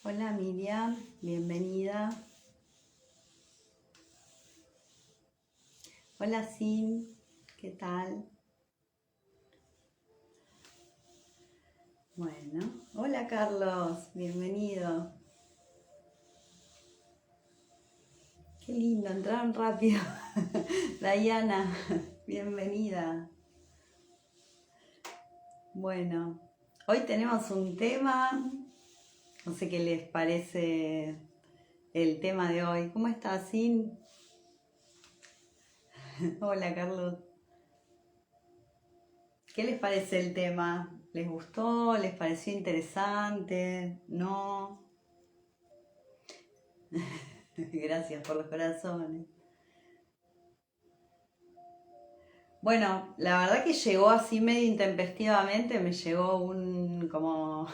Hola Miriam, bienvenida. Hola Sim, ¿qué tal? Bueno, hola Carlos, bienvenido. Qué lindo, entraron rápido. Diana, bienvenida. Bueno, hoy tenemos un tema, no sé qué les parece el tema de hoy. ¿Cómo estás, Sim? Hola Carlos. ¿Qué les parece el tema? ¿Les gustó? ¿Les pareció interesante? ¿No? Gracias por los corazones. Bueno, la verdad que llegó así medio intempestivamente, me llegó como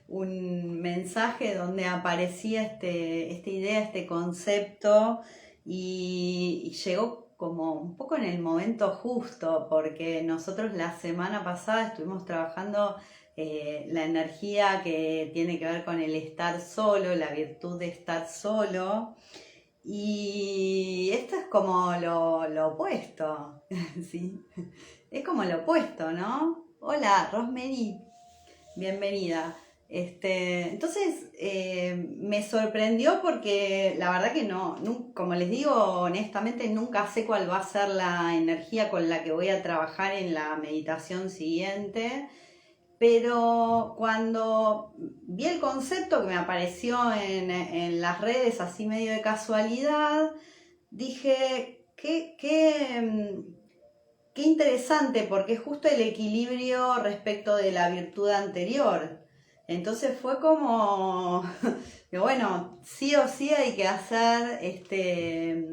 un mensaje donde aparecía esta idea, este concepto y llegó como un poco en el momento justo, porque nosotros la semana pasada estuvimos trabajando la energía que tiene que ver con el estar solo, la virtud de estar solo. Y esto es como lo opuesto, ¿sí? Es como lo opuesto, ¿no? Hola, Rosemary, bienvenida. Entonces, me sorprendió porque la verdad que como les digo honestamente, nunca sé cuál va a ser la energía con la que voy a trabajar en la meditación siguiente. Pero cuando vi el concepto que me apareció en las redes así medio de casualidad, dije, qué interesante, porque es justo el equilibrio respecto de la virtud anterior. Entonces fue como, que bueno, sí o sí hay que hacer este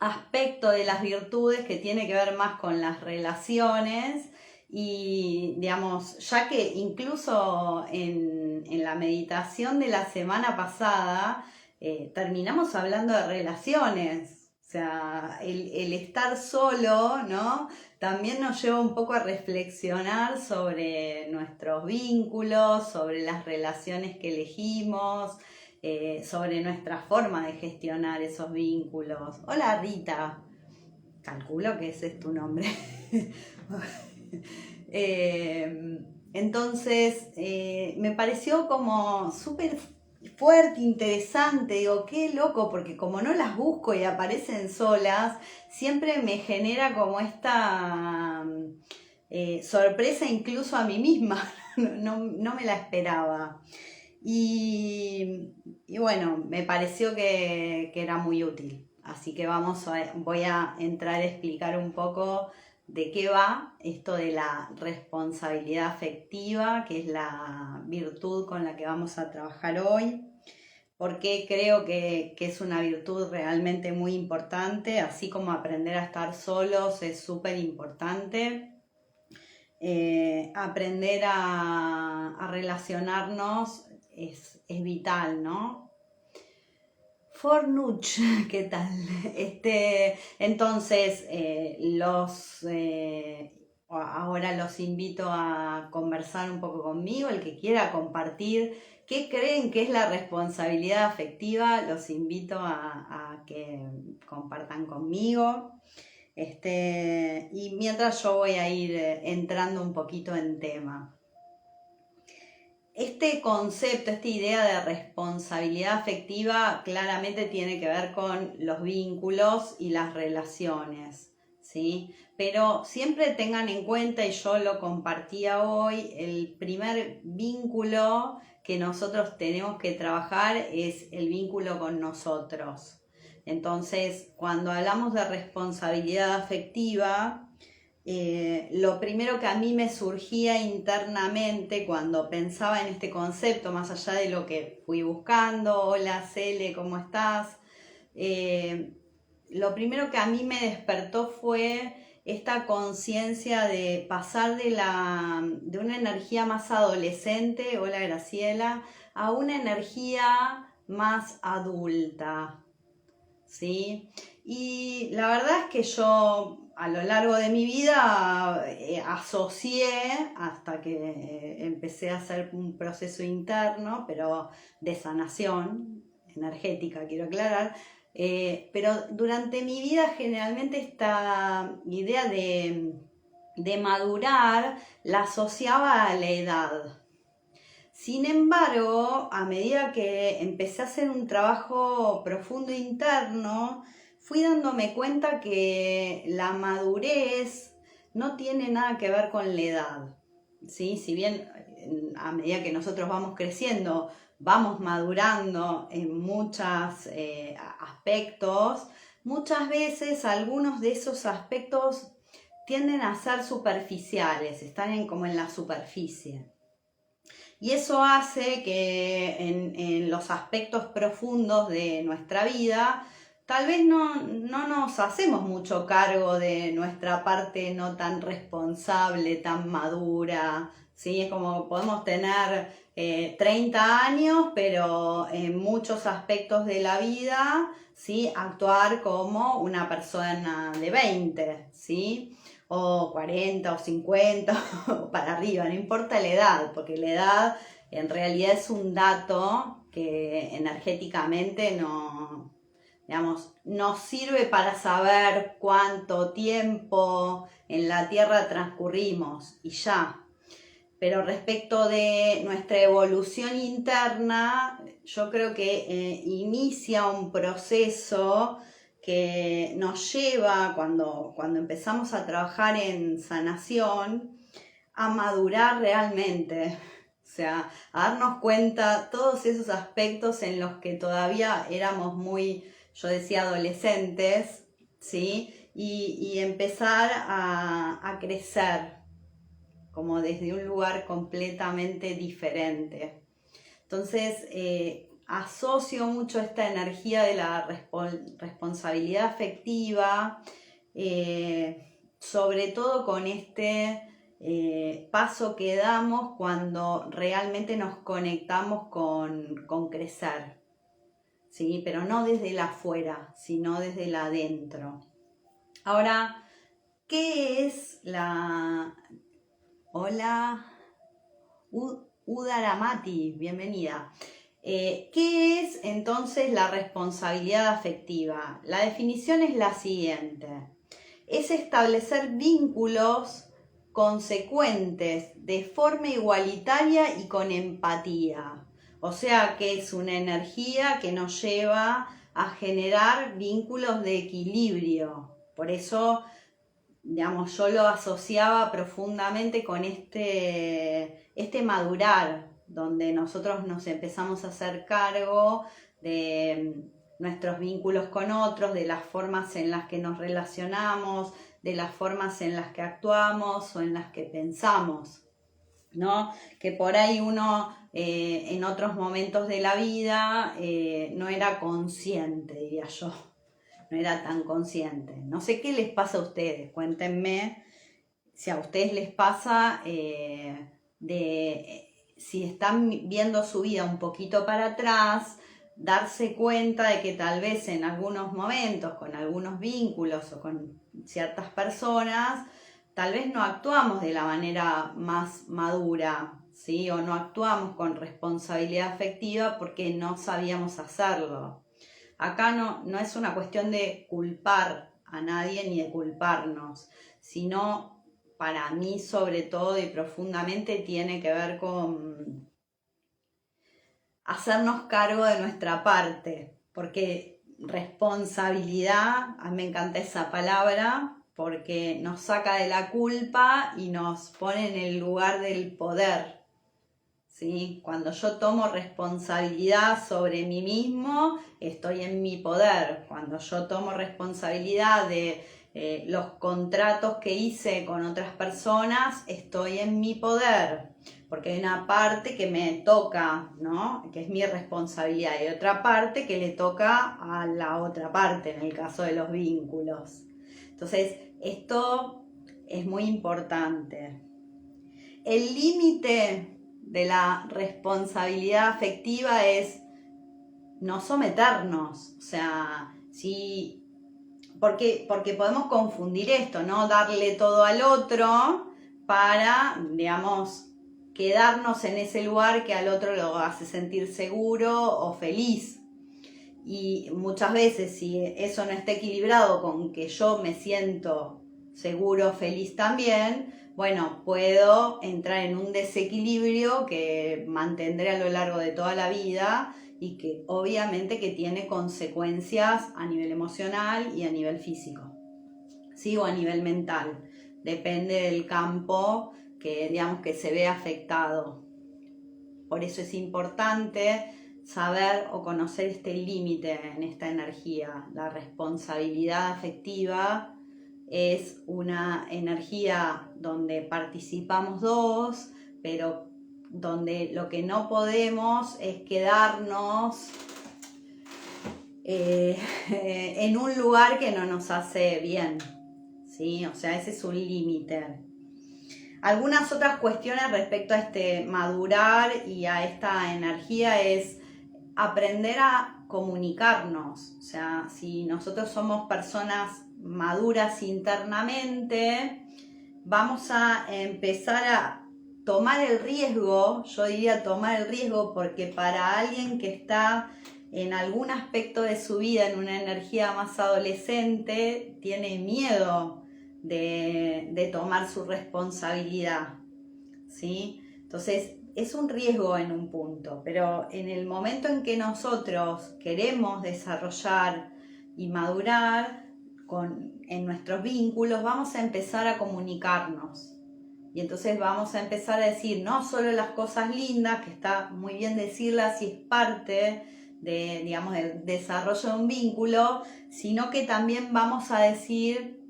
aspecto de las virtudes que tiene que ver más con las relaciones y digamos, ya que incluso en la meditación de la semana pasada terminamos hablando de relaciones, o sea, el estar solo, ¿no? También nos lleva un poco a reflexionar sobre nuestros vínculos, sobre las relaciones que elegimos, sobre nuestra forma de gestionar esos vínculos. Hola Rita, calculo que ese es tu nombre. Entonces, me pareció como súper fuerte, interesante, digo, qué loco, porque como no las busco y aparecen solas, siempre me genera como esta sorpresa incluso a mí misma, no me la esperaba. Y bueno, me pareció que era muy útil. Así que voy a entrar a explicar un poco de qué va esto de la responsabilidad afectiva, que es la virtud con la que vamos a trabajar hoy. Porque creo que es una virtud realmente muy importante, así como aprender a estar solos es súper importante. Aprender a relacionarnos es vital, ¿no? Fornuch, ¿qué tal? Entonces, ahora los invito a conversar un poco conmigo, el que quiera compartir qué creen que es la responsabilidad afectiva, los invito a que compartan conmigo. Y mientras yo voy a ir entrando un poquito en tema. Este concepto, esta idea de responsabilidad afectiva claramente tiene que ver con los vínculos y las relaciones, ¿sí? Pero siempre tengan en cuenta, y yo lo compartía hoy, el primer vínculo que nosotros tenemos que trabajar es el vínculo con nosotros. Entonces, cuando hablamos de responsabilidad afectiva, lo primero que a mí me surgía internamente cuando pensaba en este concepto, más allá de lo que fui buscando, hola Cele, ¿cómo estás? Eh, lo primero que a mí me despertó fue esta conciencia de pasar de una energía más adolescente, hola Graciela, a una energía más adulta, ¿sí? Y la verdad es que yo a lo largo de mi vida asocié hasta que empecé a hacer un proceso interno, pero de sanación energética, quiero aclarar. Pero durante mi vida generalmente esta idea de madurar la asociaba a la edad. Sin embargo, a medida que empecé a hacer un trabajo profundo interno, fui dándome cuenta que la madurez no tiene nada que ver con la edad. ¿Sí? Si bien a medida que nosotros vamos creciendo, vamos madurando en muchos aspectos, muchas veces algunos de esos aspectos tienden a ser superficiales, están como en la superficie. Y eso hace que en los aspectos profundos de nuestra vida, tal vez no nos hacemos mucho cargo de nuestra parte no tan responsable, tan madura, ¿sí? Es como podemos tener 30 años, pero en muchos aspectos de la vida, ¿sí? Actuar como una persona de 20, ¿sí? O 40 o 50 o para arriba, no importa la edad, porque la edad en realidad es un dato que energéticamente nos sirve para saber cuánto tiempo en la Tierra transcurrimos y ya. Pero respecto de nuestra evolución interna, yo creo que inicia un proceso que nos lleva, cuando empezamos a trabajar en sanación, a madurar realmente. O sea, a darnos cuenta todos esos aspectos en los que todavía éramos muy, yo decía, adolescentes, ¿sí? Y empezar a crecer como desde un lugar completamente diferente. Entonces, asocio mucho esta energía de la responsabilidad afectiva, sobre todo con este paso que damos cuando realmente nos conectamos con crecer, ¿sí? Pero no desde el afuera, sino desde el adentro. Ahora, ¿qué es la... Hola, Udaramati, bienvenida. ¿Qué es entonces la responsabilidad afectiva? La definición es la siguiente: es establecer vínculos consecuentes de forma igualitaria y con empatía. O sea que es una energía que nos lleva a generar vínculos de equilibrio. Por eso, digamos, yo lo asociaba profundamente con este madurar, donde nosotros nos empezamos a hacer cargo de nuestros vínculos con otros, de las formas en las que nos relacionamos, de las formas en las que actuamos o en las que pensamos, ¿no? Que por ahí uno en otros momentos de la vida no era consciente, diría yo. No era tan consciente. No sé qué les pasa a ustedes, cuéntenme si a ustedes les pasa si están viendo su vida un poquito para atrás, darse cuenta de que tal vez en algunos momentos, con algunos vínculos o con ciertas personas, tal vez no actuamos de la manera más madura, ¿sí? O no actuamos con responsabilidad afectiva porque no sabíamos hacerlo. Acá no es una cuestión de culpar a nadie ni de culparnos, sino para mí sobre todo y profundamente tiene que ver con hacernos cargo de nuestra parte, porque responsabilidad, a mí me encanta esa palabra, porque nos saca de la culpa y nos pone en el lugar del poder. ¿Sí? Cuando yo tomo responsabilidad sobre mí mismo, estoy en mi poder. Cuando yo tomo responsabilidad de los contratos que hice con otras personas, estoy en mi poder. Porque hay una parte que me toca, ¿no? Que es mi responsabilidad, y otra parte que le toca a la otra parte, en el caso de los vínculos. Entonces, esto es muy importante. El límite de la responsabilidad afectiva es no someternos. O sea, si porque podemos confundir esto, ¿no? Darle todo al otro para, digamos, quedarnos en ese lugar que al otro lo hace sentir seguro o feliz. Y muchas veces, si eso no está equilibrado con que yo me siento seguro, feliz también, bueno, puedo entrar en un desequilibrio que mantendré a lo largo de toda la vida y que obviamente que tiene consecuencias a nivel emocional y a nivel físico, ¿sí? O a nivel mental. Depende del campo que, digamos, que se ve afectado. Por eso es importante saber o conocer este límite en esta energía. La responsabilidad afectiva es una energía donde participamos dos, pero donde lo que no podemos es quedarnos en un lugar que no nos hace bien, ¿sí? O sea, ese es un límite. Algunas otras cuestiones respecto a este madurar y a esta energía es aprender a comunicarnos. O sea, si nosotros somos personas maduras internamente, vamos a empezar a tomar el riesgo, yo diría tomar el riesgo, porque para alguien que está en algún aspecto de su vida, en una energía más adolescente, tiene miedo de tomar su responsabilidad, ¿sí? Entonces es un riesgo en un punto, pero en el momento en que nosotros queremos desarrollar y madurar en nuestros vínculos, vamos a empezar a comunicarnos. Y entonces vamos a empezar a decir no solo las cosas lindas, que está muy bien decirlas y es parte de, digamos, del desarrollo de un vínculo, sino que también vamos a decir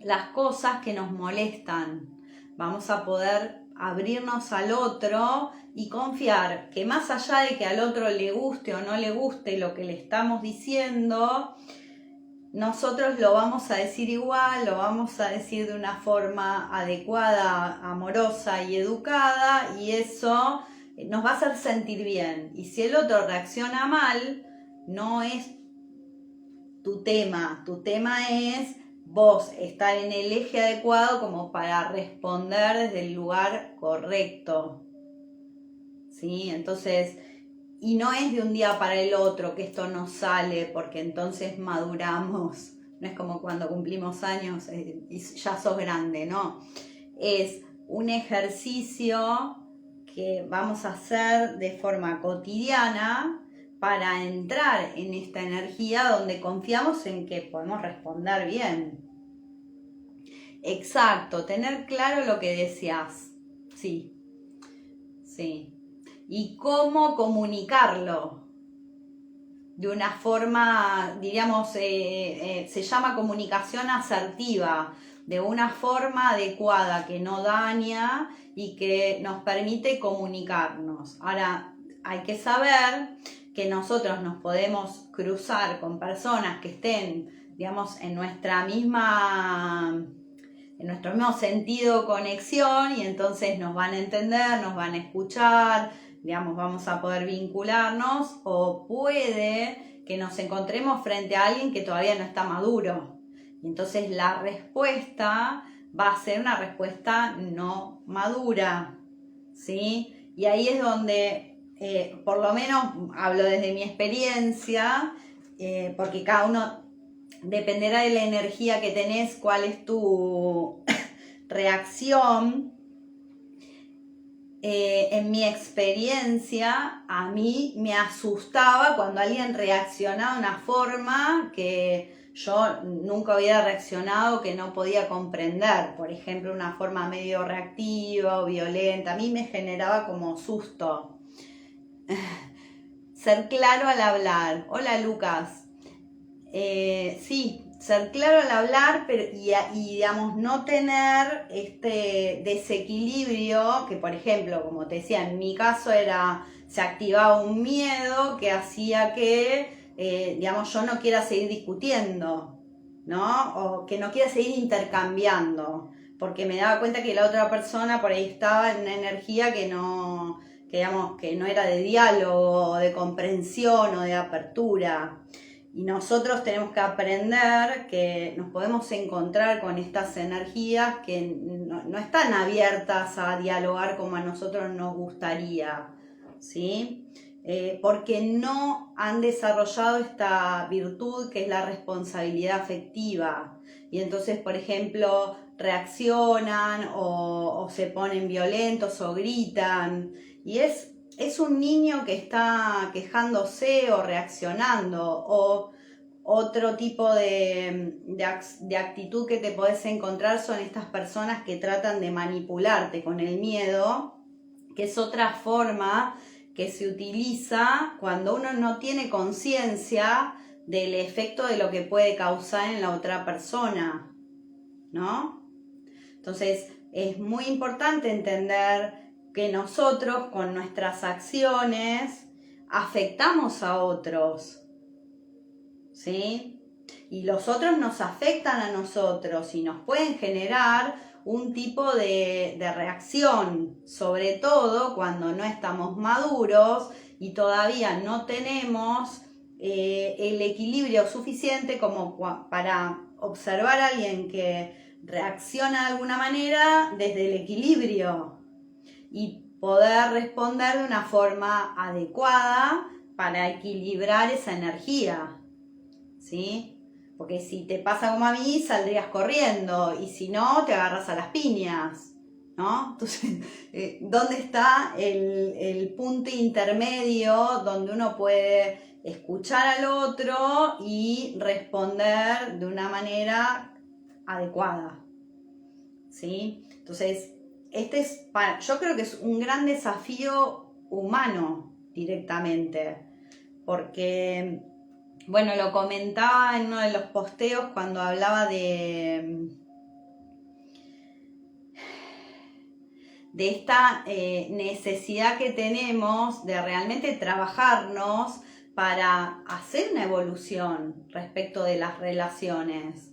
las cosas que nos molestan. Vamos a poder abrirnos al otro y confiar que más allá de que al otro le guste o no le guste lo que le estamos diciendo, nosotros lo vamos a decir igual, lo vamos a decir de una forma adecuada, amorosa y educada, y eso nos va a hacer sentir bien. Y si el otro reacciona mal, no es tu tema es vos estar en el eje adecuado como para responder desde el lugar correcto, ¿sí? Entonces, y no es de un día para el otro que esto nos sale, porque entonces maduramos. No es como cuando cumplimos años y ya sos grande, no. Es un ejercicio que vamos a hacer de forma cotidiana para entrar en esta energía donde confiamos en que podemos responder bien. Exacto, tener claro lo que deseas. Sí, sí. Y cómo comunicarlo de una forma, diríamos, se llama comunicación asertiva, de una forma adecuada que no daña y que nos permite comunicarnos. Ahora, hay que saber que nosotros nos podemos cruzar con personas que estén, digamos, en nuestro mismo sentido de conexión, y entonces nos van a entender, nos van a escuchar, digamos, vamos a poder vincularnos, o puede que nos encontremos frente a alguien que todavía no está maduro. Y entonces la respuesta va a ser una respuesta no madura, ¿sí? Y ahí es donde, por lo menos hablo desde mi experiencia, porque cada uno dependerá de la energía que tenés, cuál es tu reacción. En mi experiencia, a mí me asustaba cuando alguien reaccionaba de una forma que yo nunca había reaccionado, que no podía comprender. Por ejemplo, una forma medio reactiva o violenta. A mí me generaba como susto. Ser claro al hablar. Hola, Lucas. Sí, ser claro al hablar, pero, y digamos, no tener este desequilibrio que, por ejemplo, como te decía, en mi caso se activaba un miedo que hacía que, digamos, yo no quiera seguir discutiendo, ¿no? O que no quiera seguir intercambiando, porque me daba cuenta que la otra persona por ahí estaba en una energía que digamos, que no era de diálogo, de comprensión o de apertura. Y nosotros tenemos que aprender que nos podemos encontrar con estas energías que no están abiertas a dialogar como a nosotros nos gustaría, ¿sí? Porque no han desarrollado esta virtud que es la responsabilidad afectiva. Y entonces, por ejemplo, reaccionan o se ponen violentos o gritan. Y es un niño que está quejándose o reaccionando, o otro tipo de actitud que te podés encontrar son estas personas que tratan de manipularte con el miedo, que es otra forma que se utiliza cuando uno no tiene conciencia del efecto de lo que puede causar en la otra persona, ¿no? Entonces es muy importante entender que nosotros con nuestras acciones afectamos a otros, ¿sí? Y los otros nos afectan a nosotros y nos pueden generar un tipo de reacción, sobre todo cuando no estamos maduros y todavía no tenemos el equilibrio suficiente como para observar a alguien que reacciona de alguna manera desde el equilibrio y poder responder de una forma adecuada para equilibrar esa energía, ¿sí? Porque si te pasa como a mí, saldrías corriendo, y si no, te agarras a las piñas, ¿no? Entonces, ¿dónde está el punto intermedio donde uno puede escuchar al otro y responder de una manera adecuada? ¿Sí? Entonces, yo creo que es un gran desafío humano directamente, porque, bueno, lo comentaba en uno de los posteos cuando hablaba de esta necesidad que tenemos de realmente trabajarnos para hacer una evolución respecto de las relaciones,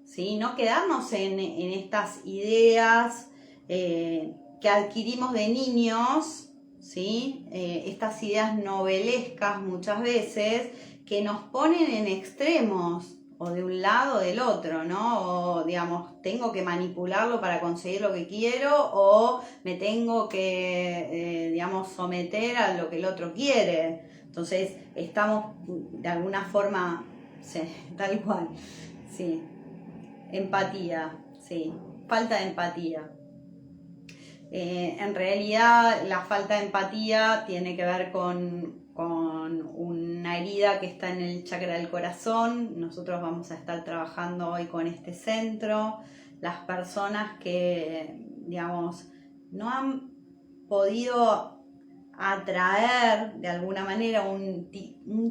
¿sí? No quedarnos en estas ideas que adquirimos de niños, ¿sí? Estas ideas novelescas muchas veces que nos ponen en extremos, o de un lado o del otro, ¿no? O digamos, tengo que manipularlo para conseguir lo que quiero, o me tengo que, digamos, someter a lo que el otro quiere. Entonces, estamos de alguna forma, sí, tal cual, sí. Empatía, sí, falta de empatía. En realidad la falta de empatía tiene que ver con una herida que está en el chakra del corazón. Nosotros vamos a estar trabajando hoy con este centro. Las personas que, digamos, no han podido atraer de alguna manera un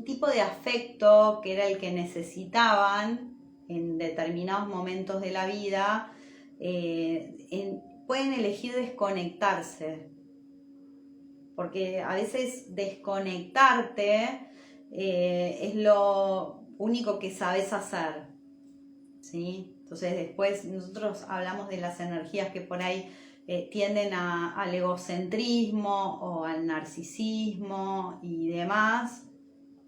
tipo de afecto que era el que necesitaban en determinados momentos de la vida, pueden elegir desconectarse, porque a veces desconectarte es lo único que sabes hacer, ¿sí? Entonces después nosotros hablamos de las energías que por ahí tienden al egocentrismo o al narcisismo y demás,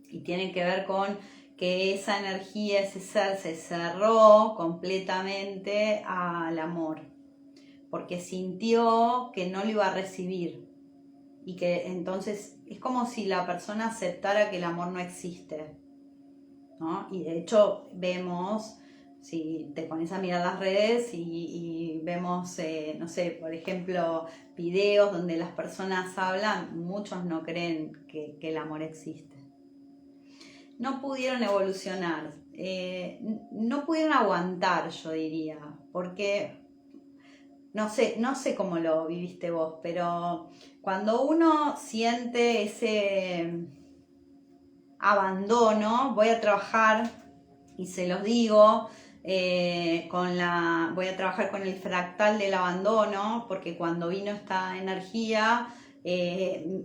y tienen que ver con que esa energía, ese ser se cerró completamente al amor, porque sintió que no lo iba a recibir, y que entonces es como si la persona aceptara que el amor no existe, ¿no? Y de hecho vemos, si te pones a mirar las redes y vemos, no sé, por ejemplo, videos donde las personas hablan, muchos no creen que el amor existe. No pudieron evolucionar, no pudieron aguantar, yo diría, porque no sé cómo lo viviste vos, pero cuando uno siente ese abandono, voy a trabajar, y se los digo, voy a trabajar con el fractal del abandono, porque cuando vino esta energía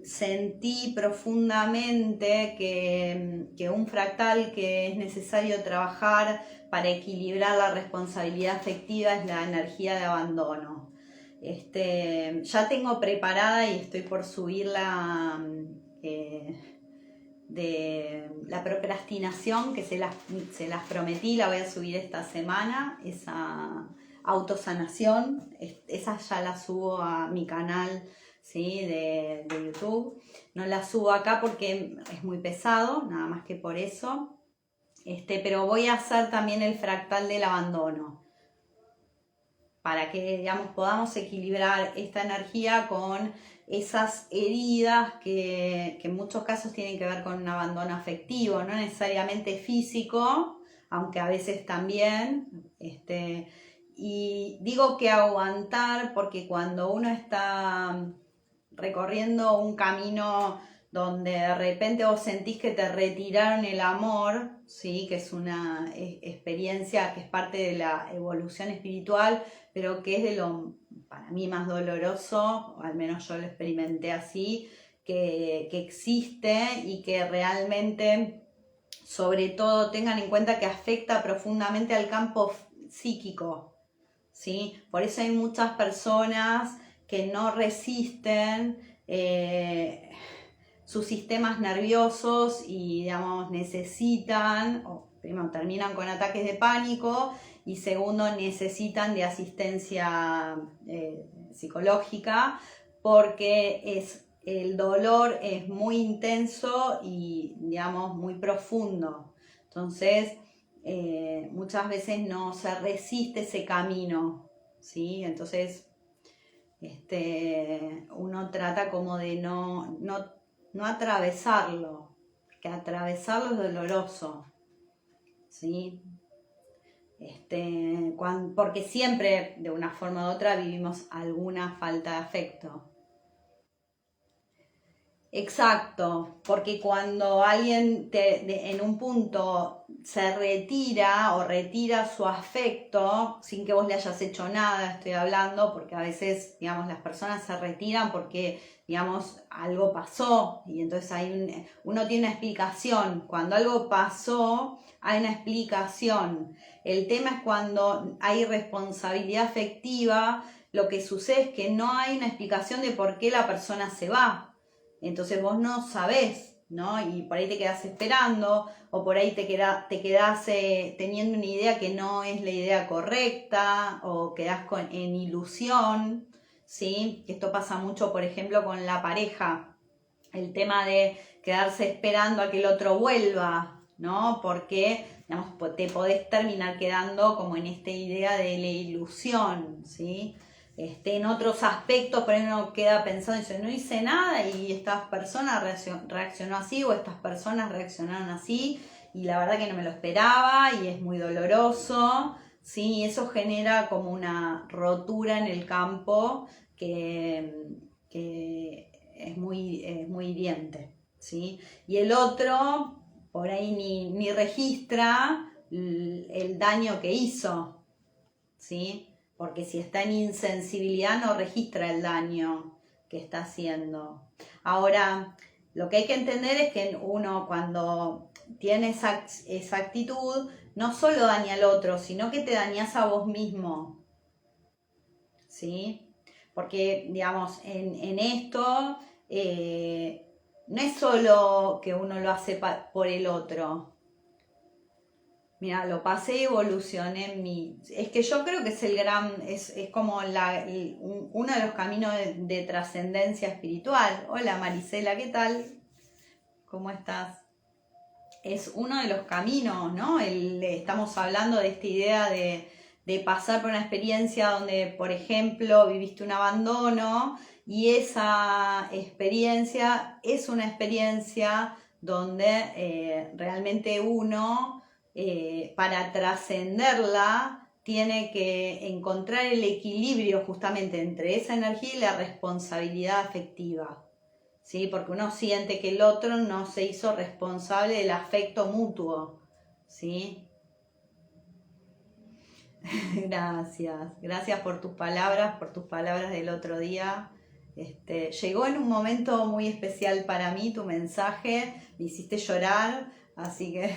sentí profundamente que un fractal que es necesario trabajar para equilibrar la responsabilidad afectiva es la energía de abandono. Ya tengo preparada y estoy por subirla de la procrastinación, que se las prometí, la voy a subir esta semana, esa autosanación, esa ya la subo a mi canal, ¿sí? de YouTube. No la subo acá porque es muy pesado, nada más que por eso. Pero voy a hacer también el fractal del abandono, para que, digamos, podamos equilibrar esta energía con esas heridas que en muchos casos tienen que ver con un abandono afectivo, no necesariamente físico, aunque a veces también. Y digo que aguantar porque cuando uno está recorriendo un camino donde de repente vos sentís que te retiraron el amor, ¿sí? Que es una experiencia que es parte de la evolución espiritual, pero que es de lo, para mí, más doloroso, o al menos yo lo experimenté así, que existe y que realmente, sobre todo, tengan en cuenta que afecta profundamente al campo psíquico, ¿sí? Por eso hay muchas personas que no resisten sus sistemas nerviosos y, digamos, necesitan, o primero terminan con ataques de pánico y segundo necesitan de asistencia psicológica, porque el dolor es muy intenso y, digamos, muy profundo. Entonces, muchas veces no se resiste ese camino, ¿sí? Entonces, uno trata como de no atravesarlo, que atravesarlo es doloroso, ¿sí? Porque siempre, de una forma u otra, vivimos alguna falta de afecto. Exacto, porque cuando alguien en un punto se retira o retira su afecto sin que vos le hayas hecho nada, estoy hablando, porque a veces, digamos, las personas se retiran porque, digamos, algo pasó y entonces uno tiene una explicación. Cuando algo pasó, hay una explicación. El tema es cuando hay responsabilidad afectiva, lo que sucede es que no hay una explicación de por qué la persona se va. Entonces vos no sabés, ¿no? Y por ahí te quedás esperando, o por ahí te quedás teniendo una idea que no es la idea correcta, o quedás en ilusión, ¿sí? Esto pasa mucho, por ejemplo, con la pareja. El tema de quedarse esperando a que el otro vuelva, ¿no? Porque, digamos, te podés terminar quedando como en esta idea de la ilusión, ¿sí? En otros aspectos, por ahí uno queda pensando y dice, no hice nada y esta persona reaccionó así o estas personas reaccionaron así y la verdad que no me lo esperaba y es muy doloroso, ¿sí? Eso genera como una rotura en el campo que es muy hiriente, ¿sí? Y el otro por ahí ni registra el daño que hizo, ¿sí? Porque si está en insensibilidad no registra el daño que está haciendo. Ahora, lo que hay que entender es que uno, cuando tiene esa actitud, no solo daña al otro, sino que te dañas a vos mismo, ¿sí? Porque, digamos, en esto no es solo que uno lo hace por el otro. Mira, lo pasé y evolucioné en mí. Es que yo creo que es es como uno de los caminos de trascendencia espiritual. Hola Marisela, ¿qué tal? ¿Cómo estás? Es uno de los caminos, ¿no? Estamos hablando de esta idea de pasar por una experiencia donde, por ejemplo, viviste un abandono y esa experiencia es una experiencia donde realmente uno, para trascenderla, tiene que encontrar el equilibrio justamente entre esa energía y la responsabilidad afectiva. ¿Sí? Porque uno siente que el otro no se hizo responsable del afecto mutuo, ¿sí? Gracias por tus palabras del otro día. Llegó en un momento muy especial para mí tu mensaje, me hiciste llorar, así que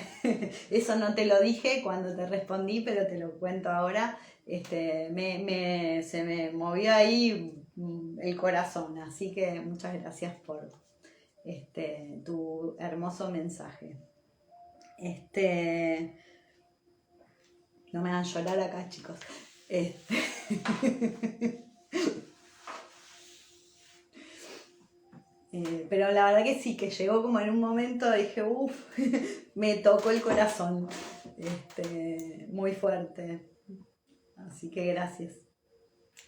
eso no te lo dije cuando te respondí, pero te lo cuento ahora. Se me movió ahí el corazón, así que muchas gracias tu hermoso mensaje. No me hagan llorar acá, chicos. Pero la verdad que sí, que llegó como en un momento, dije, uff, me tocó el corazón, muy fuerte. Así que gracias.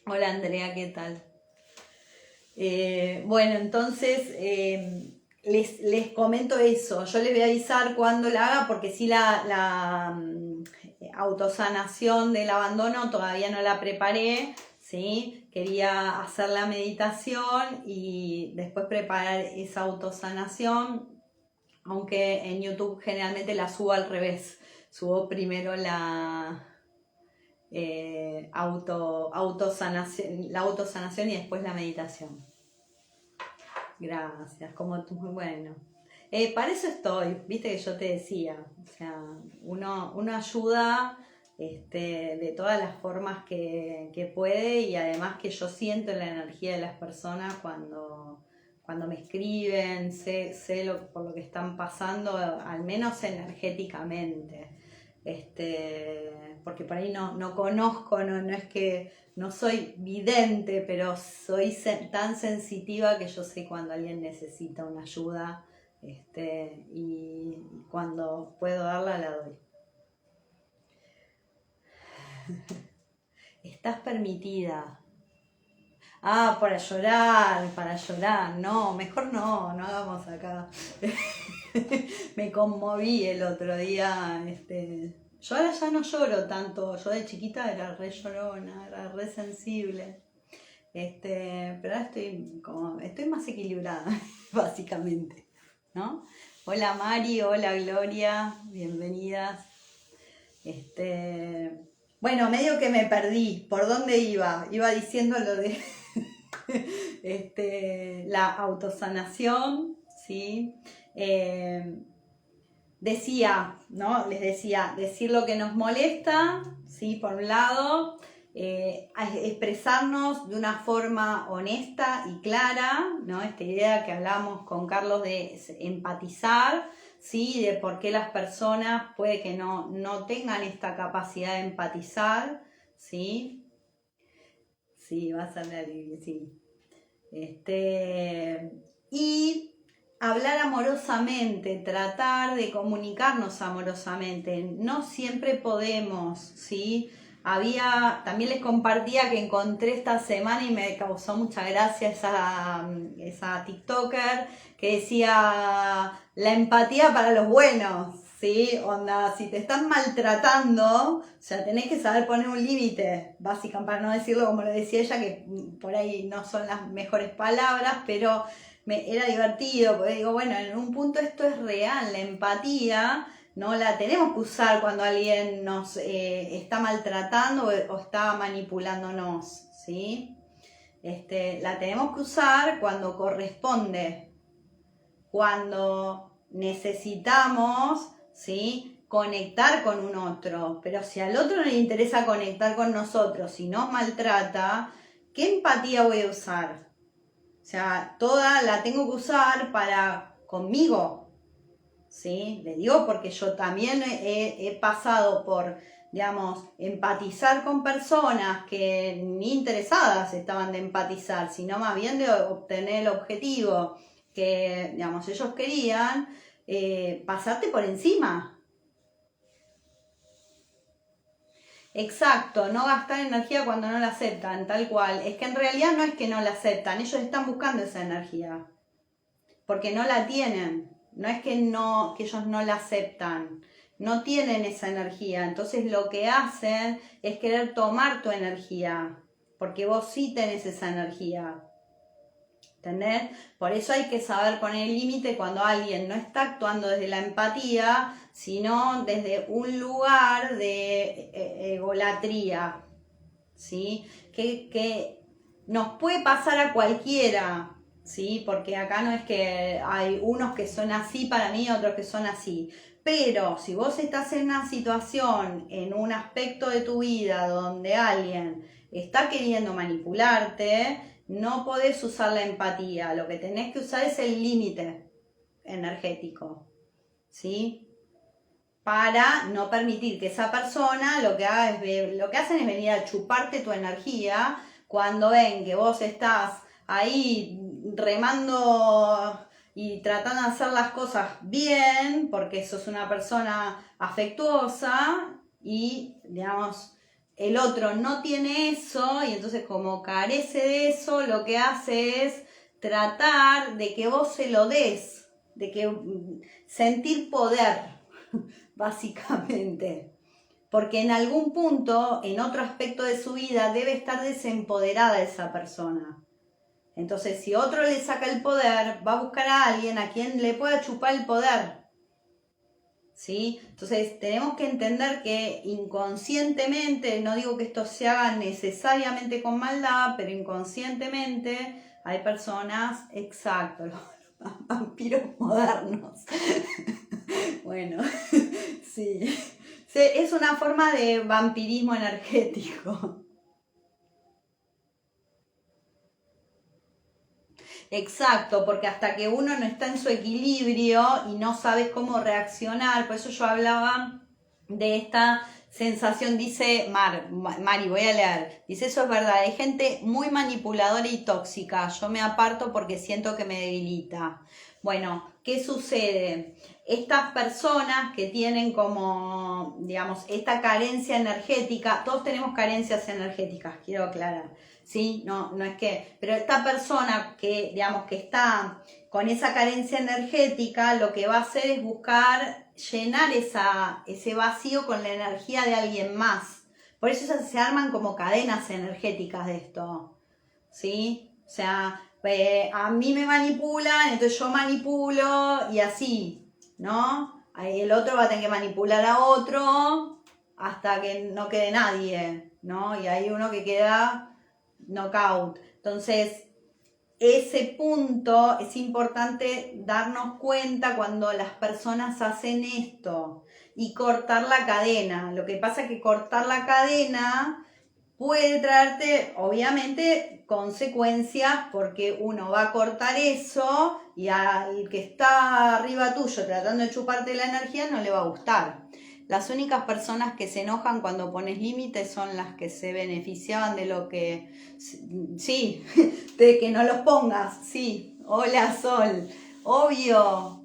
Hola Andrea, ¿qué tal? Bueno, entonces les comento eso. Yo les voy a avisar cuando la haga, porque sí la autosanación del abandono todavía no la preparé, ¿sí? Quería hacer la meditación y después preparar esa autosanación, aunque en YouTube generalmente la subo al revés. Subo primero la autosanación y después la meditación. Gracias, como tú, bueno. Para eso estoy, viste que yo te decía, o sea, uno ayuda de todas las formas que puede, y además que yo siento la energía de las personas cuando me escriben, sé por lo que están pasando, al menos energéticamente. Porque por ahí no conozco, no es que no soy vidente, pero soy tan sensitiva que yo sé cuando alguien necesita una ayuda, y cuando puedo darla, la doy. Estás permitida. Para llorar, no, mejor no hagamos acá. Me conmoví el otro día, yo ahora ya no lloro tanto, yo de chiquita era re llorona, era re sensible, pero ahora estoy más equilibrada, básicamente, ¿no? Hola Mari, hola Gloria, bienvenidas. Bueno, medio que me perdí, ¿por dónde iba? Iba diciendo lo de la autosanación, ¿sí? Decía, ¿no? Les decía, decir lo que nos molesta, ¿sí? Por un lado, expresarnos de una forma honesta y clara, ¿no? Esta idea que hablamos con Carlos de empatizar, ¿sí? De por qué las personas puede que no tengan esta capacidad de empatizar, ¿sí? Sí, vas a hablar, sí. Y hablar amorosamente, tratar de comunicarnos amorosamente. No siempre podemos, ¿sí? También les compartía que encontré esta semana y me causó mucha gracia esa TikToker que decía la empatía para los buenos, ¿sí? Onda, si te están maltratando, o sea, tenés que saber poner un límite, básicamente, para no decirlo como lo decía ella, que por ahí no son las mejores palabras, pero era divertido, porque digo, bueno, en un punto esto es real, la empatía no la tenemos que usar cuando alguien nos está maltratando o está manipulándonos, ¿sí? La tenemos que usar cuando corresponde, cuando necesitamos, ¿sí? Conectar con un otro, pero si al otro no le interesa conectar con nosotros y nos maltrata, ¿qué empatía voy a usar? O sea, toda la tengo que usar para conmigo, ¿sí? Le digo porque yo también he pasado por, digamos, empatizar con personas que ni interesadas estaban de empatizar, sino más bien de obtener el objetivo que, digamos, ellos querían, pasarte por encima. Exacto, no gastar energía cuando no la aceptan, tal cual. Es que en realidad no es que no la aceptan, ellos están buscando esa energía, porque no la tienen. No es que ellos no la aceptan, no tienen esa energía. Entonces lo que hacen es querer tomar tu energía, porque vos sí tenés esa energía. ¿Entendés? Por eso hay que saber poner el límite cuando alguien no está actuando desde la empatía, sino desde un lugar de egolatría, ¿sí? Que nos puede pasar a cualquiera, ¿sí? Porque acá no es que hay unos que son así para mí, otros que son así. Pero si vos estás en una situación, en un aspecto de tu vida donde alguien está queriendo manipularte, no podés usar la empatía, lo que tenés que usar es el límite. energético, ¿sí? Para no permitir que esa persona lo que hacen es venir a chuparte tu energía cuando ven que vos estás ahí remando y tratando de hacer las cosas bien, porque sos una persona afectuosa y, digamos, el otro no tiene eso y entonces como carece de eso, lo que hace es tratar de que vos se lo des, de que sentir poder, básicamente. Porque en algún punto, en otro aspecto de su vida, debe estar desempoderada esa persona. Entonces, si otro le saca el poder, va a buscar a alguien a quien le pueda chupar el poder. ¿Sí? Entonces, tenemos que entender que inconscientemente, no digo que esto se haga necesariamente con maldad, pero inconscientemente hay personas, exacto, los vampiros modernos. Bueno, sí. Es una forma de vampirismo energético. Exacto, porque hasta que uno no está en su equilibrio y no sabes cómo reaccionar, por eso yo hablaba de esta sensación, dice Mari, voy a leer, dice, eso es verdad, hay gente muy manipuladora y tóxica, yo me aparto porque siento que me debilita. Bueno, ¿qué sucede? Estas personas que tienen como, digamos, esta carencia energética, todos tenemos carencias energéticas, quiero aclarar. ¿Sí? No es que, pero esta persona que, digamos, que está con esa carencia energética, lo que va a hacer es buscar llenar ese vacío con la energía de alguien más. Por eso se arman como cadenas energéticas de esto, ¿sí? O sea, a mí me manipulan, entonces yo manipulo y así, ¿no? Ahí el otro va a tener que manipular a otro hasta que no quede nadie, ¿no? Y hay uno que queda knockout. Entonces, ese punto es importante darnos cuenta cuando las personas hacen esto y cortar la cadena. Lo que pasa es que cortar la cadena puede traerte, obviamente, consecuencias porque uno va a cortar eso y al que está arriba tuyo tratando de chuparte la energía no le va a gustar. Las únicas personas que se enojan cuando pones límites son las que se beneficiaban de lo que... Sí, de que no los pongas, sí. Hola, Sol. Obvio,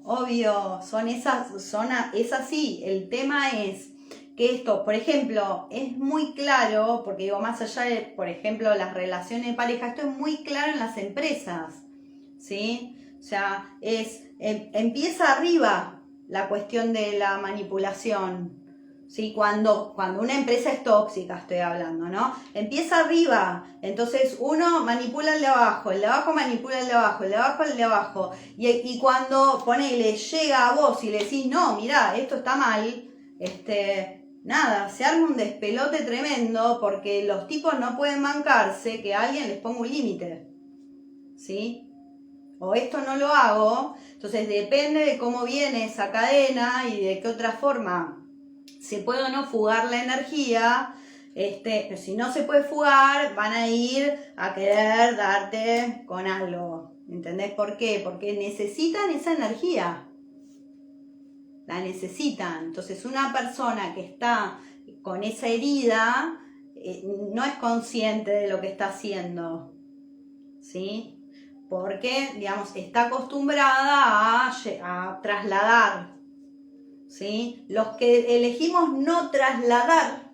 es así. El tema es que esto, por ejemplo, es muy claro, porque digo, más allá de, por ejemplo, las relaciones de pareja, esto es muy claro en las empresas, ¿sí? O sea, empieza arriba la cuestión de la manipulación, ¿sí? Cuando una empresa es tóxica, estoy hablando, ¿no? Empieza arriba, entonces uno manipula el de abajo manipula el de abajo, el de abajo el de abajo, y cuando ponele, llega a vos y le decís, no, mirá, esto está mal, nada, se arma un despelote tremendo porque los tipos no pueden bancarse que alguien les ponga un límite, ¿sí? O esto no lo hago, entonces depende de cómo viene esa cadena y de qué otra forma se puede o no fugar la energía, pero si no se puede fugar, van a ir a querer darte con algo, ¿entendés por qué? Porque necesitan esa energía. La necesitan. Entonces una persona que está con esa herida no es consciente de lo que está haciendo, ¿sí? Porque, digamos, está acostumbrada a trasladar, ¿sí? Los que elegimos no trasladar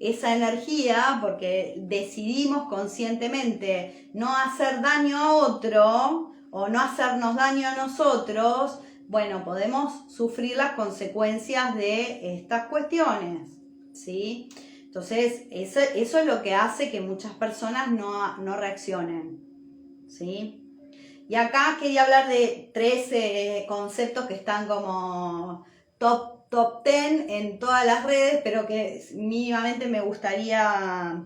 esa energía porque decidimos conscientemente no hacer daño a otro o no hacernos daño a nosotros, bueno, podemos sufrir las consecuencias de estas cuestiones, ¿sí? Entonces, eso es lo que hace que muchas personas no reaccionen, ¿sí? Y acá quería hablar de 3 conceptos que están como top 10 en todas las redes, pero que mínimamente me gustaría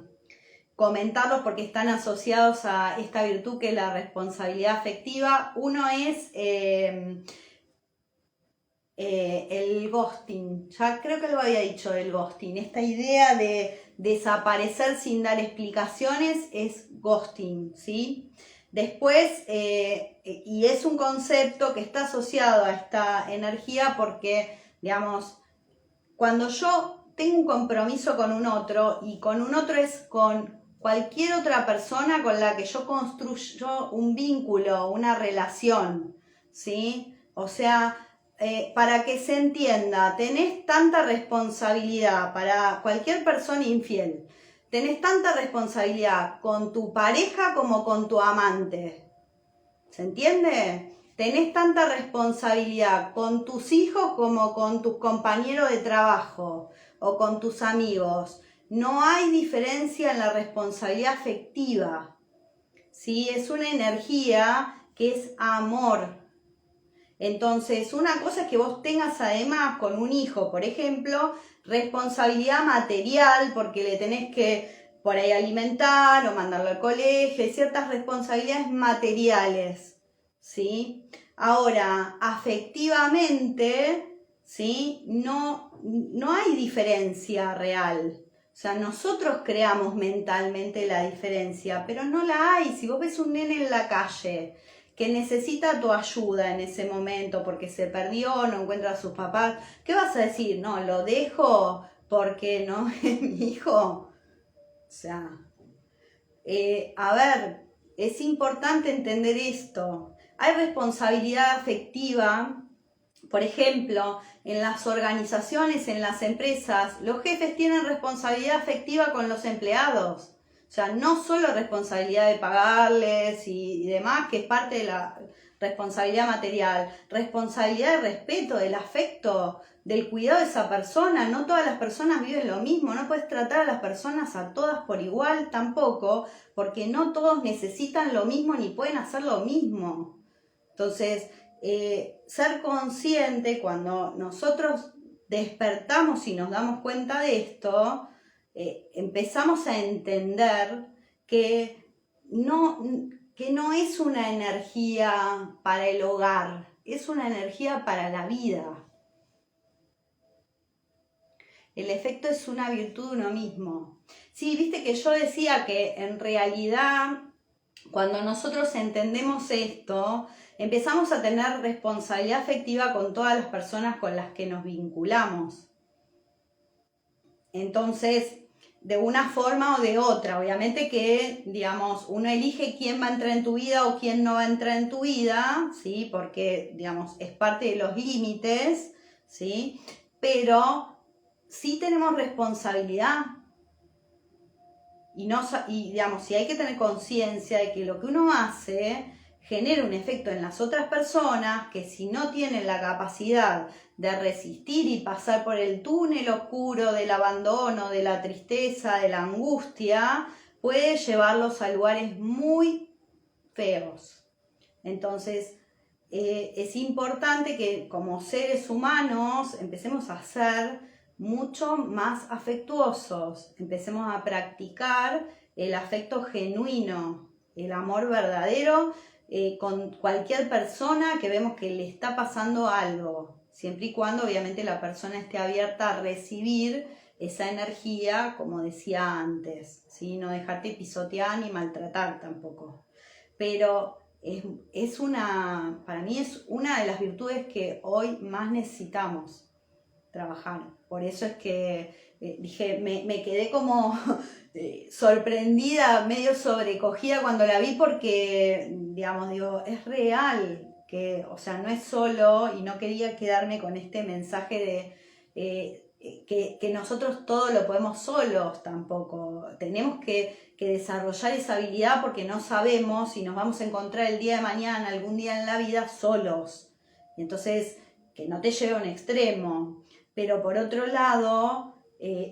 comentarlos porque están asociados a esta virtud que es la responsabilidad afectiva. Uno es el ghosting, ya creo que lo había dicho, el ghosting, esta idea de desaparecer sin dar explicaciones es ghosting, ¿sí? Después, y es un concepto que está asociado a esta energía porque, digamos, cuando yo tengo un compromiso con un otro, y con un otro es con cualquier otra persona con la que yo construyo un vínculo, una relación, ¿sí? O sea, para que se entienda, tenés tanta responsabilidad para cualquier persona infiel, tenés tanta responsabilidad con tu pareja como con tu amante, ¿se entiende? Tenés tanta responsabilidad con tus hijos como con tus compañeros de trabajo o con tus amigos. No hay diferencia en la responsabilidad afectiva, ¿sí? Es una energía que es amor. Entonces, una cosa es que vos tengas además con un hijo, por ejemplo, responsabilidad material, porque le tenés que por ahí alimentar o mandarlo al colegio, hay ciertas responsabilidades materiales, ¿sí? Ahora, afectivamente, ¿sí? No hay diferencia real. O sea, nosotros creamos mentalmente la diferencia, pero no la hay. Si vos ves un nene en la calle que necesita tu ayuda en ese momento porque se perdió, no encuentra a sus papás, ¿qué vas a decir? No, lo dejo porque no es mi hijo. O sea, a ver, es importante entender esto. Hay responsabilidad afectiva, por ejemplo, en las organizaciones, en las empresas, los jefes tienen responsabilidad afectiva con los empleados. O sea, no solo responsabilidad de pagarles y demás, que es parte de la responsabilidad material, responsabilidad de respeto, del afecto, del cuidado de esa persona. No todas las personas viven lo mismo, no puedes tratar a las personas a todas por igual tampoco, porque no todos necesitan lo mismo ni pueden hacer lo mismo. Entonces, ser consciente cuando nosotros despertamos y nos damos cuenta de esto, empezamos a entender que no es una energía para el hogar, es una energía para la vida. El efecto es una virtud de uno mismo. Sí, viste que yo decía que en realidad cuando nosotros entendemos esto, empezamos a tener responsabilidad afectiva con todas las personas con las que nos vinculamos. Entonces, de una forma o de otra, obviamente que, digamos, uno elige quién va a entrar en tu vida o quién no va a entrar en tu vida, ¿sí? Porque, digamos, es parte de los límites, ¿sí? Pero sí tenemos responsabilidad. Y digamos, si hay que tener conciencia de que lo que uno hace genera un efecto en las otras personas que si no tienen la capacidad de resistir y pasar por el túnel oscuro del abandono, de la tristeza, de la angustia, puede llevarlos a lugares muy feos. Entonces, es importante que como seres humanos empecemos a ser mucho más afectuosos, empecemos a practicar el afecto genuino, el amor verdadero con cualquier persona que vemos que le está pasando algo, siempre y cuando obviamente la persona esté abierta a recibir esa energía, como decía antes, ¿sí? No dejarte pisotear ni maltratar tampoco. Pero para mí es una de las virtudes que hoy más necesitamos trabajar. Por eso es que dije, me quedé como sorprendida, medio sobrecogida cuando la vi porque, digamos, digo, es real, que, o sea, no es solo, y no quería quedarme con este mensaje de que nosotros todo lo podemos solos tampoco. Tenemos que desarrollar esa habilidad porque no sabemos si nos vamos a encontrar el día de mañana, algún día en la vida, solos. Y entonces, que no te lleve a un extremo. Pero por otro lado,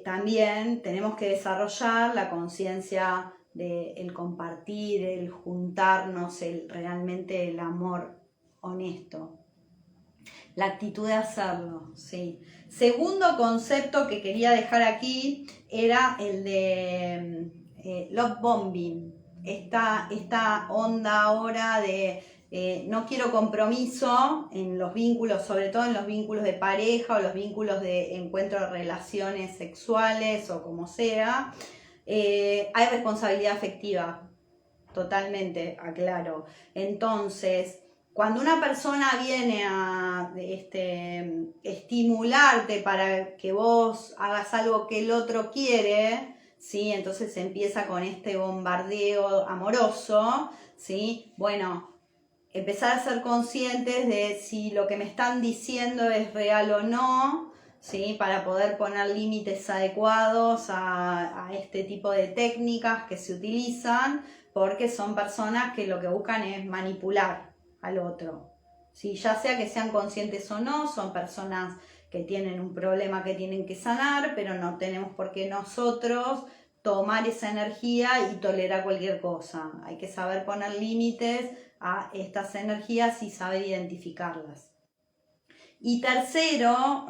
también tenemos que desarrollar la conciencia del compartir, el juntarnos, realmente el amor honesto. La actitud de hacerlo, sí. Segundo concepto que quería dejar aquí era el de love bombing. Esta onda ahora de no quiero compromiso en los vínculos, sobre todo en los vínculos de pareja o los vínculos de encuentro de relaciones sexuales o como sea. Hay responsabilidad afectiva. totalmente, aclaro. Entonces, cuando una persona viene a estimularte para que vos hagas algo que el otro quiere, ¿sí? Entonces empieza con este bombardeo amoroso, ¿sí? Bueno, empezar a ser conscientes de si lo que me están diciendo es real o no, ¿sí? Para poder poner límites adecuados a este tipo de técnicas que se utilizan, porque son personas que lo que buscan es manipular al otro, ¿sí? Ya sea que sean conscientes o no, son personas que tienen un problema que tienen que sanar, pero no tenemos por qué nosotros tomar esa energía y tolerar cualquier cosa. Hay que saber poner límites a estas energías y saber identificarlas. Y tercero,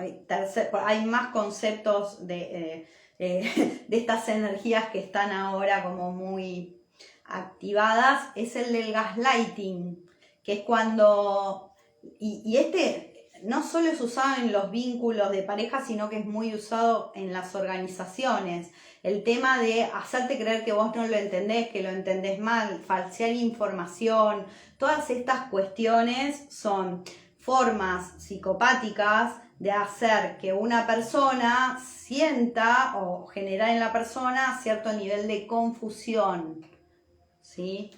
hay más conceptos de estas energías que están ahora como muy activadas, es el del gaslighting, que es cuando, y este no solo es usado en los vínculos de pareja, sino que es muy usado en las organizaciones. El tema de hacerte creer que vos no lo entendés, que lo entendés mal, falsear información, todas estas cuestiones son formas psicopáticas de hacer que una persona sienta o generar en la persona cierto nivel de confusión, ¿sí?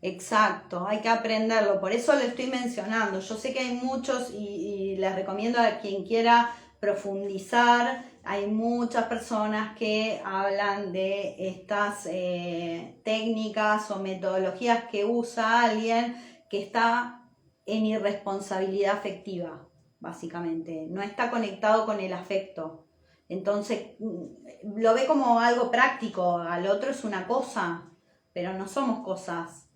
Exacto, hay que aprenderlo, por eso lo estoy mencionando. Yo sé que hay muchos y les recomiendo a quien quiera profundizar. Hay muchas personas que hablan de estas técnicas o metodologías que usa alguien que está en irresponsabilidad afectiva, básicamente. No está conectado con el afecto. Entonces, lo ve como algo práctico, al otro es una cosa, pero no somos cosas.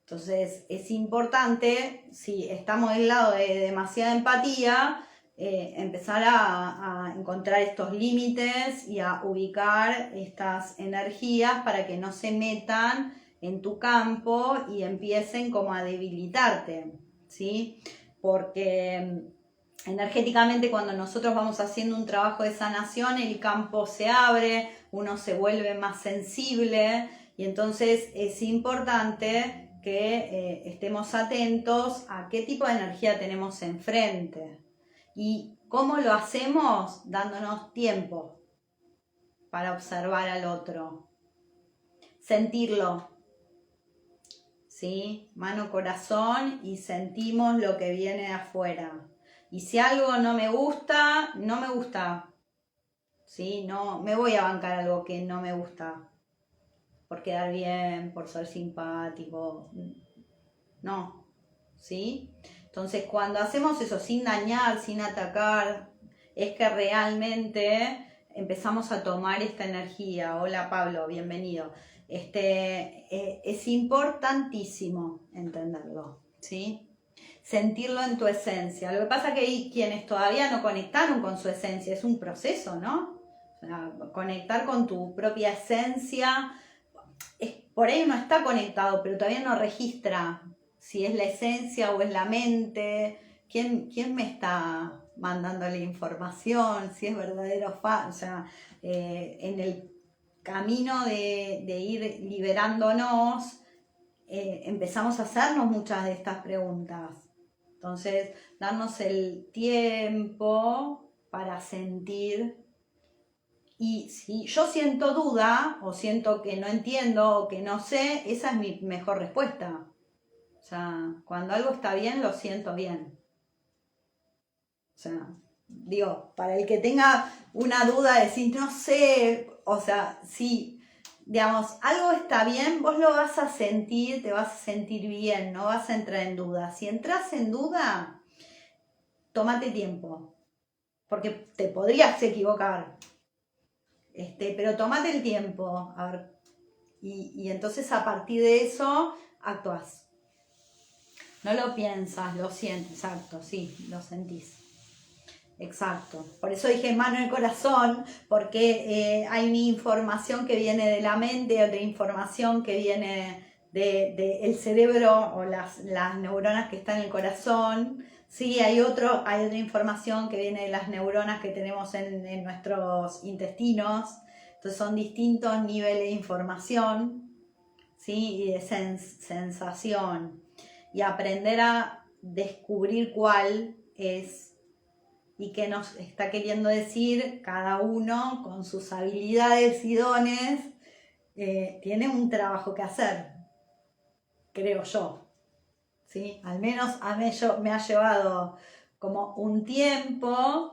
Entonces es importante, si estamos del lado de demasiada empatía, empezar a encontrar estos límites y a ubicar estas energías para que no se metan en tu campo y empiecen como a debilitarte, ¿sí? Porque energéticamente cuando nosotros vamos haciendo un trabajo de sanación, el campo se abre, uno se vuelve más sensible y entonces es importante que estemos atentos a qué tipo de energía tenemos enfrente. ¿Y cómo lo hacemos? Dándonos tiempo para observar al otro. Sentirlo, ¿sí? Mano, corazón, y sentimos lo que viene de afuera. Y si algo no me gusta, no me gusta. ¿Sí? No me voy a bancar algo que no me gusta. Por quedar bien, por ser simpático. No, ¿sí? Entonces, cuando hacemos eso sin dañar, sin atacar, es que realmente empezamos a tomar esta energía. Hola Pablo, bienvenido. Es importantísimo entenderlo, ¿sí? Sentirlo en tu esencia. Lo que pasa es que hay quienes todavía no conectaron con su esencia, es un proceso, ¿no? O sea, conectar con tu propia esencia, por ahí no está conectado, pero todavía no registra si es la esencia o es la mente, quién me está mandando la información, si es verdadero o falso. O sea, en el camino de ir liberándonos, empezamos a hacernos muchas de estas preguntas. Entonces, darnos el tiempo para sentir. Y si yo siento duda o siento que no entiendo o que no sé, esa es mi mejor respuesta. O sea, cuando algo está bien, lo siento bien. O sea, digo, para el que tenga una duda, decir, no sé, o sea, si, digamos, algo está bien, vos lo vas a sentir, te vas a sentir bien, no vas a entrar en duda. Si entras en duda, tómate tiempo, porque te podrías equivocar. Pero tómate el tiempo, a ver, y entonces a partir de eso actúas. No lo piensas, lo sientes, exacto, sí, lo sentís. Exacto. Por eso dije mano en el corazón, porque hay una información que viene de la mente, otra información que viene del cerebro o las neuronas que están en el corazón. Sí, hay otra información que viene de las neuronas que tenemos en nuestros intestinos. Entonces son distintos niveles de información, ¿sí? Y de sensación. Y aprender a descubrir cuál es y qué nos está queriendo decir cada uno con sus habilidades y dones, tiene un trabajo que hacer, creo yo, ¿sí? Al menos a mí me ha llevado como un tiempo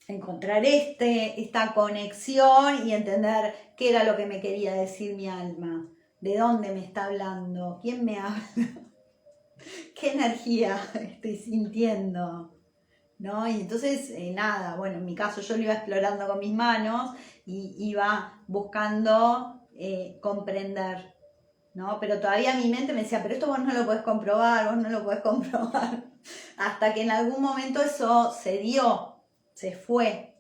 encontrar esta conexión y entender qué era lo que me quería decir mi alma, de dónde me está hablando, quién me habla, qué energía estoy sintiendo, ¿no? Y entonces, nada, bueno, en mi caso yo lo iba explorando con mis manos y iba buscando comprender, ¿no? Pero todavía mi mente me decía, pero esto vos no lo podés comprobar, vos no lo podés comprobar. Hasta que en algún momento eso se dio, se fue.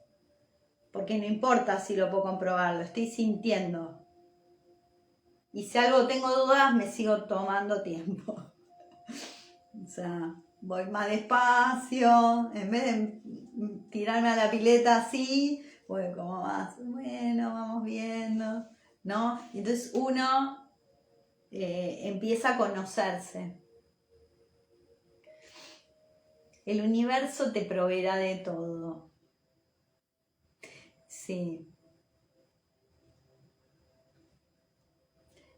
Porque no importa si lo puedo comprobar, lo estoy sintiendo. Y si algo tengo dudas, me sigo tomando tiempo. O sea, voy más despacio, en vez de tirarme a la pileta así, voy como más, bueno, vamos viendo, ¿no? Y entonces uno empieza a conocerse. El universo te proveerá de todo. Sí.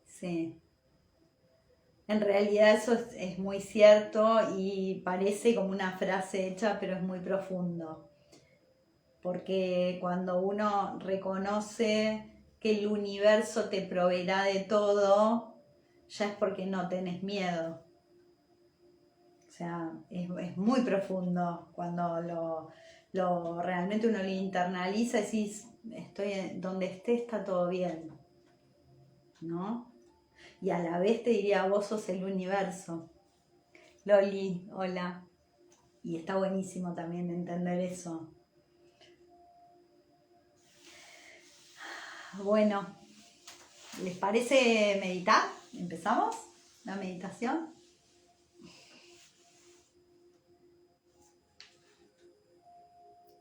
Sí. En realidad eso es muy cierto y parece como una frase hecha, pero es muy profundo. Porque cuando uno reconoce que el universo te proveerá de todo, ya es porque no tenés miedo. O sea, es muy profundo cuando realmente uno lo internaliza y decís, donde esté está todo bien, ¿no? Y a la vez te diría, vos sos el universo. Loli, hola. Y está buenísimo también entender eso. Bueno, ¿les parece meditar? ¿Empezamos la meditación?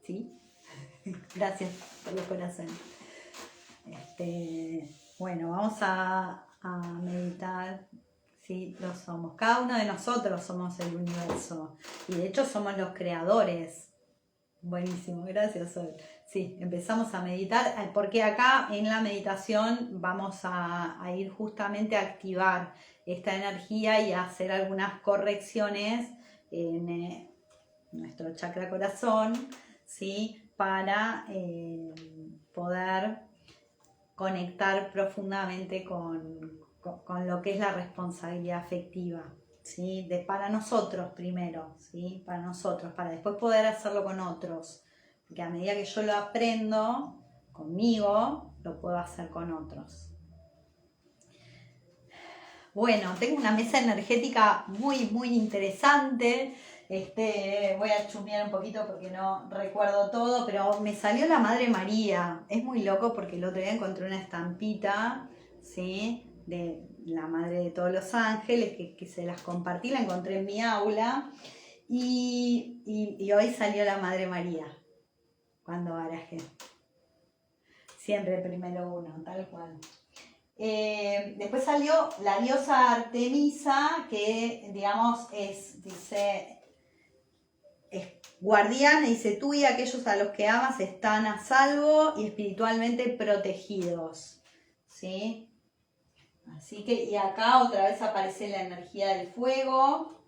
¿Sí? Gracias por los corazones. Bueno, vamos a meditar. Sí, lo somos. Cada uno de nosotros somos el universo. Y de hecho somos los creadores. Buenísimo, gracias Sol. Sí, empezamos a meditar, porque acá en la meditación vamos a ir justamente a activar esta energía y a hacer algunas correcciones en nuestro chakra corazón, ¿sí? Para poder conectar profundamente con lo que es la responsabilidad afectiva, ¿sí? Para nosotros primero, ¿sí? Para nosotros, para después poder hacerlo con otros, porque a medida que yo lo aprendo conmigo, lo puedo hacer con otros. Bueno, tengo una mesa energética muy, muy interesante. Voy a chumear un poquito porque no recuerdo todo, pero me salió la Madre María. Es muy loco porque el otro día encontré una estampita, ¿sí? De la Madre de todos los ángeles, que se las compartí, la encontré en mi aula. Y hoy salió la Madre María, cuando barajé. Siempre primero uno, tal cual. Después salió la diosa Artemisa, que digamos es guardiana, dice, tú y aquellos a los que amas están a salvo y espiritualmente protegidos, ¿sí? Así que, y acá otra vez aparece la energía del fuego.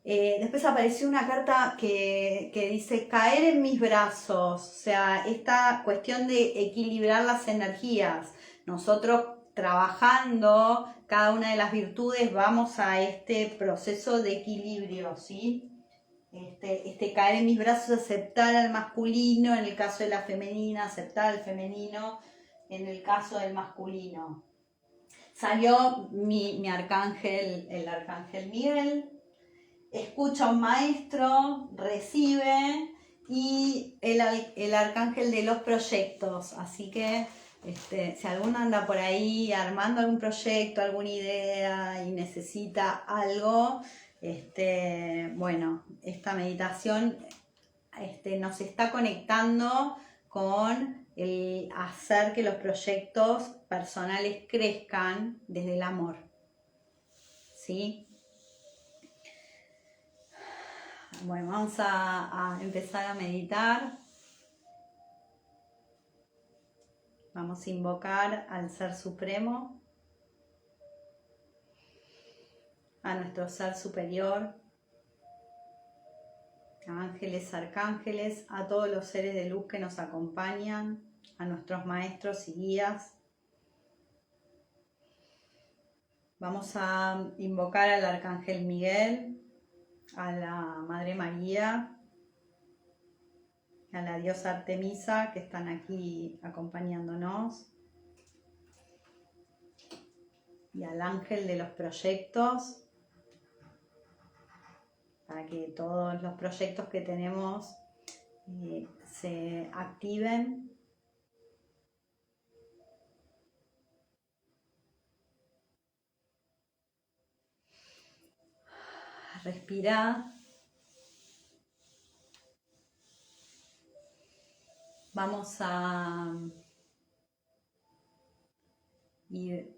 Después apareció una carta que dice, caer en mis brazos, o sea, esta cuestión de equilibrar las energías. Nosotros trabajando cada una de las virtudes vamos a este proceso de equilibrio, ¿sí? Caer en mis brazos, aceptar al masculino en el caso de la femenina, aceptar al femenino en el caso del masculino. Salió mi arcángel, el arcángel Miguel. Escucha a un maestro, recibe, y el arcángel de los proyectos. Así que si alguno anda por ahí armando algún proyecto, alguna idea y necesita algo, bueno, esta meditación nos está conectando con el hacer que los proyectos personales crezcan desde el amor. ¿Sí? Bueno, vamos a empezar a meditar. Vamos a invocar al Ser Supremo, a nuestro Ser Superior, a ángeles, arcángeles, a todos los seres de luz que nos acompañan, a nuestros maestros y guías. Vamos a invocar al Arcángel Miguel, a la Madre María, a la diosa Artemisa, que están aquí acompañándonos, y al ángel de los proyectos, para que todos los proyectos que tenemos se activen. Respirá. Vamos a ir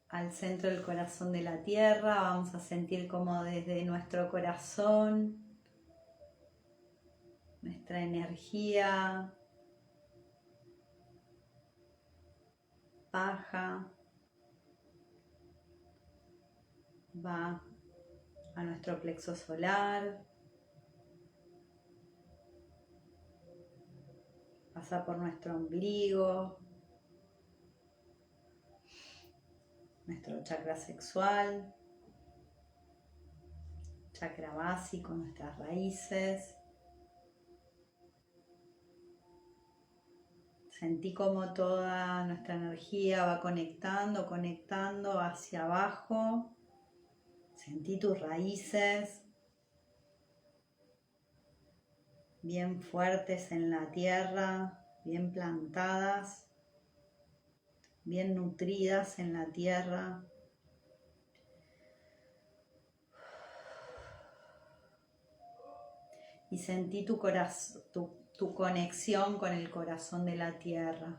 al centro del corazón de la tierra. Vamos a sentir como desde nuestro corazón, nuestra energía baja, va a nuestro plexo solar, pasa por nuestro ombligo, nuestro chakra sexual, chakra básico, nuestras raíces. Sentí como toda nuestra energía va conectando hacia abajo. Sentí tus raíces bien fuertes en la tierra, bien plantadas, bien nutridas en la tierra. Y sentí tu conexión con el corazón de la tierra.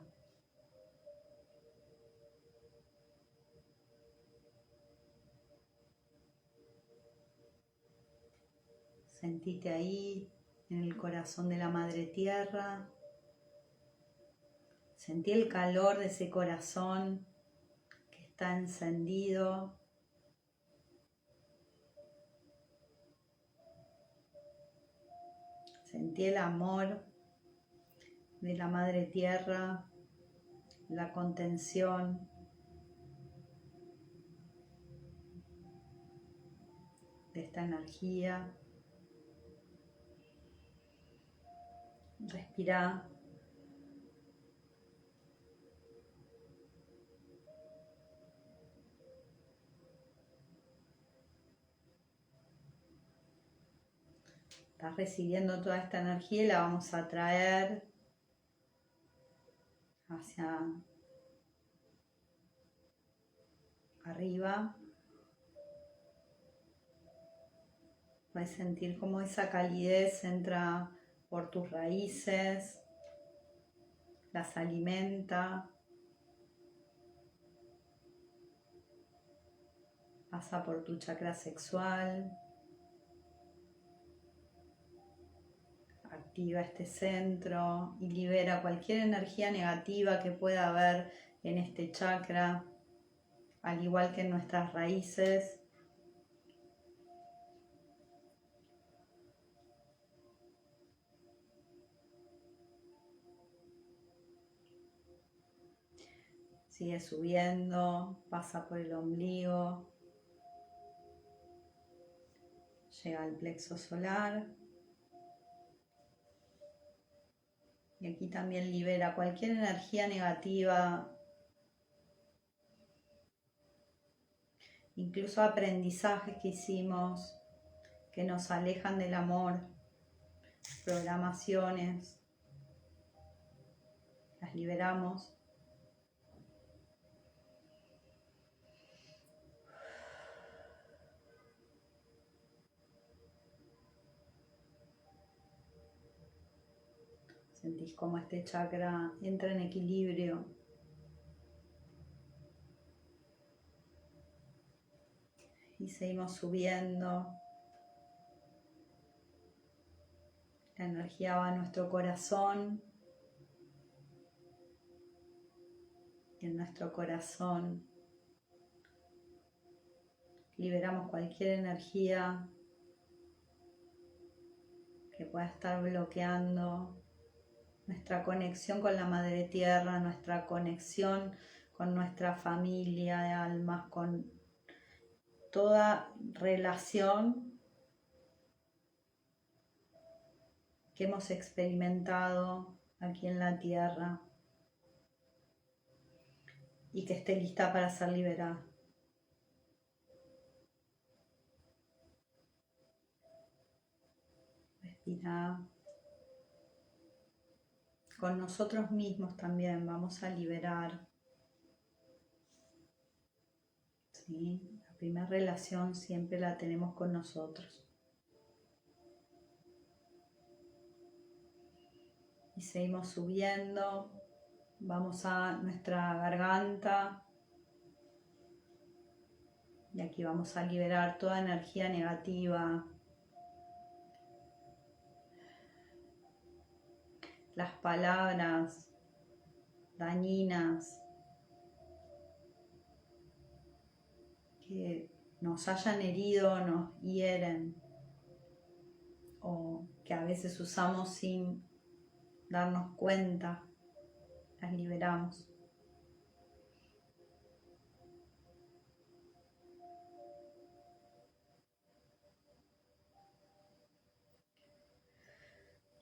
Sentite ahí, en el corazón de la Madre Tierra. Sentí el calor de ese corazón que está encendido. Sentí el amor de la Madre Tierra, la contención. De esta energía. Respira. Estás recibiendo toda esta energía y la vamos a traer hacia arriba. Puedes sentir cómo esa calidez entra por tus raíces, las alimenta, pasa por tu chakra sexual, activa este centro y libera cualquier energía negativa que pueda haber en este chakra, al igual que en nuestras raíces. Sigue subiendo, pasa por el ombligo, llega al plexo solar. Y aquí también libera cualquier energía negativa, incluso aprendizajes que hicimos que nos alejan del amor, programaciones, las liberamos. Sentís cómo este chakra entra en equilibrio. Y seguimos subiendo. La energía va a nuestro corazón. Y en nuestro corazón liberamos cualquier energía que pueda estar bloqueando nuestra conexión con la Madre Tierra, nuestra conexión con nuestra familia de almas, con toda relación que hemos experimentado aquí en la Tierra y que esté lista para ser liberada. Respira. Con nosotros mismos también vamos a liberar. ¿Sí? La primera relación siempre la tenemos con nosotros. Y seguimos subiendo. Vamos a nuestra garganta. Y aquí vamos a liberar toda energía negativa. Las palabras dañinas que nos hayan herido, nos hieren o que a veces usamos sin darnos cuenta, las liberamos.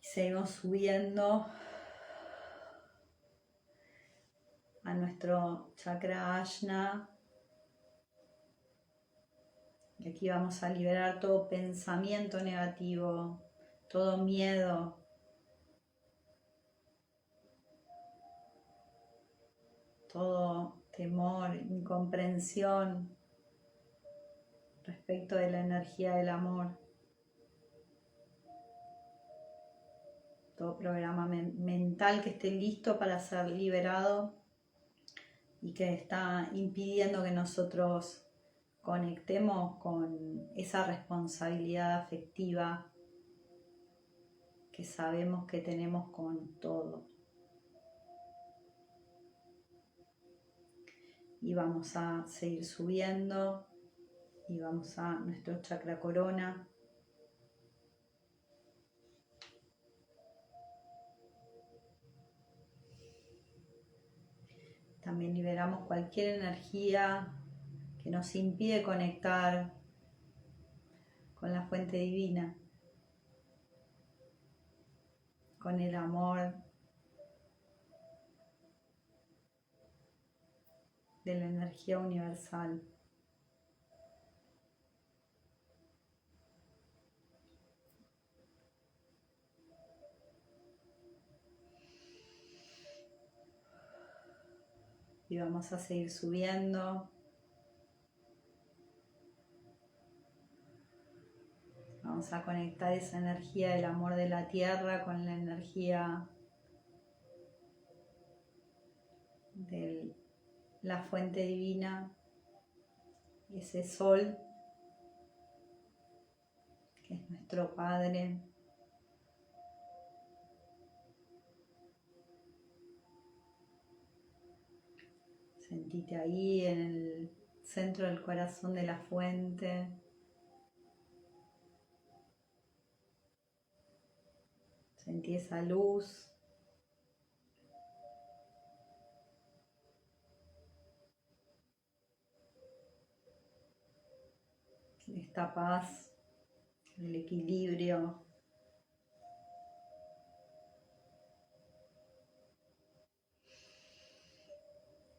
Y seguimos subiendo a nuestro chakra Ajna. Y aquí vamos a liberar todo pensamiento negativo, todo miedo, todo temor, incomprensión respecto de la energía del amor. Todo programa mental que esté listo para ser liberado y que está impidiendo que nosotros conectemos con esa responsabilidad afectiva que sabemos que tenemos con todo. Y vamos a seguir subiendo y vamos a nuestro chakra corona. También liberamos cualquier energía que nos impide conectar con la fuente divina, con el amor de la energía universal. Y vamos a seguir subiendo. Vamos a conectar esa energía del amor de la tierra con la energía de la fuente divina, ese sol que es nuestro Padre. Sentite ahí en el centro del corazón de la fuente. Sentí esa luz. Esta paz, el equilibrio.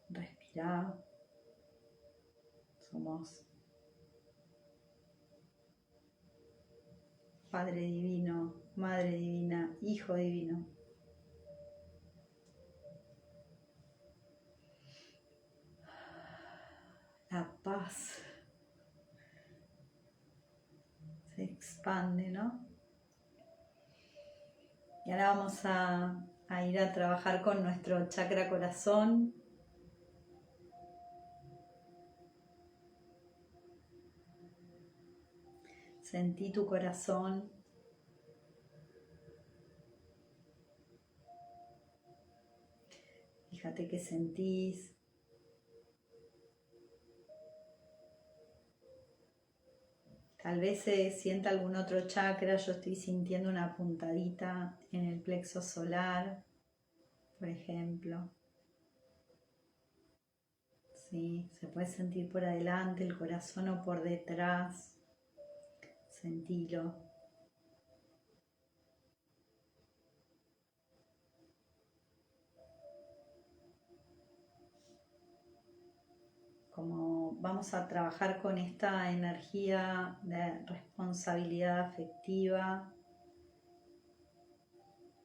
Respira. Somos Padre Divino, Madre Divina, Hijo Divino. La paz se expande, ¿no? Y ahora vamos a a ir a trabajar con nuestro chakra corazón. Sentí tu corazón. Fíjate qué sentís. Tal vez se sienta algún otro chakra. Yo estoy sintiendo una puntadita en el plexo solar, por ejemplo. Sí, se puede sentir por adelante el corazón o por detrás. Sentilo. Como vamos a trabajar con esta energía de responsabilidad afectiva,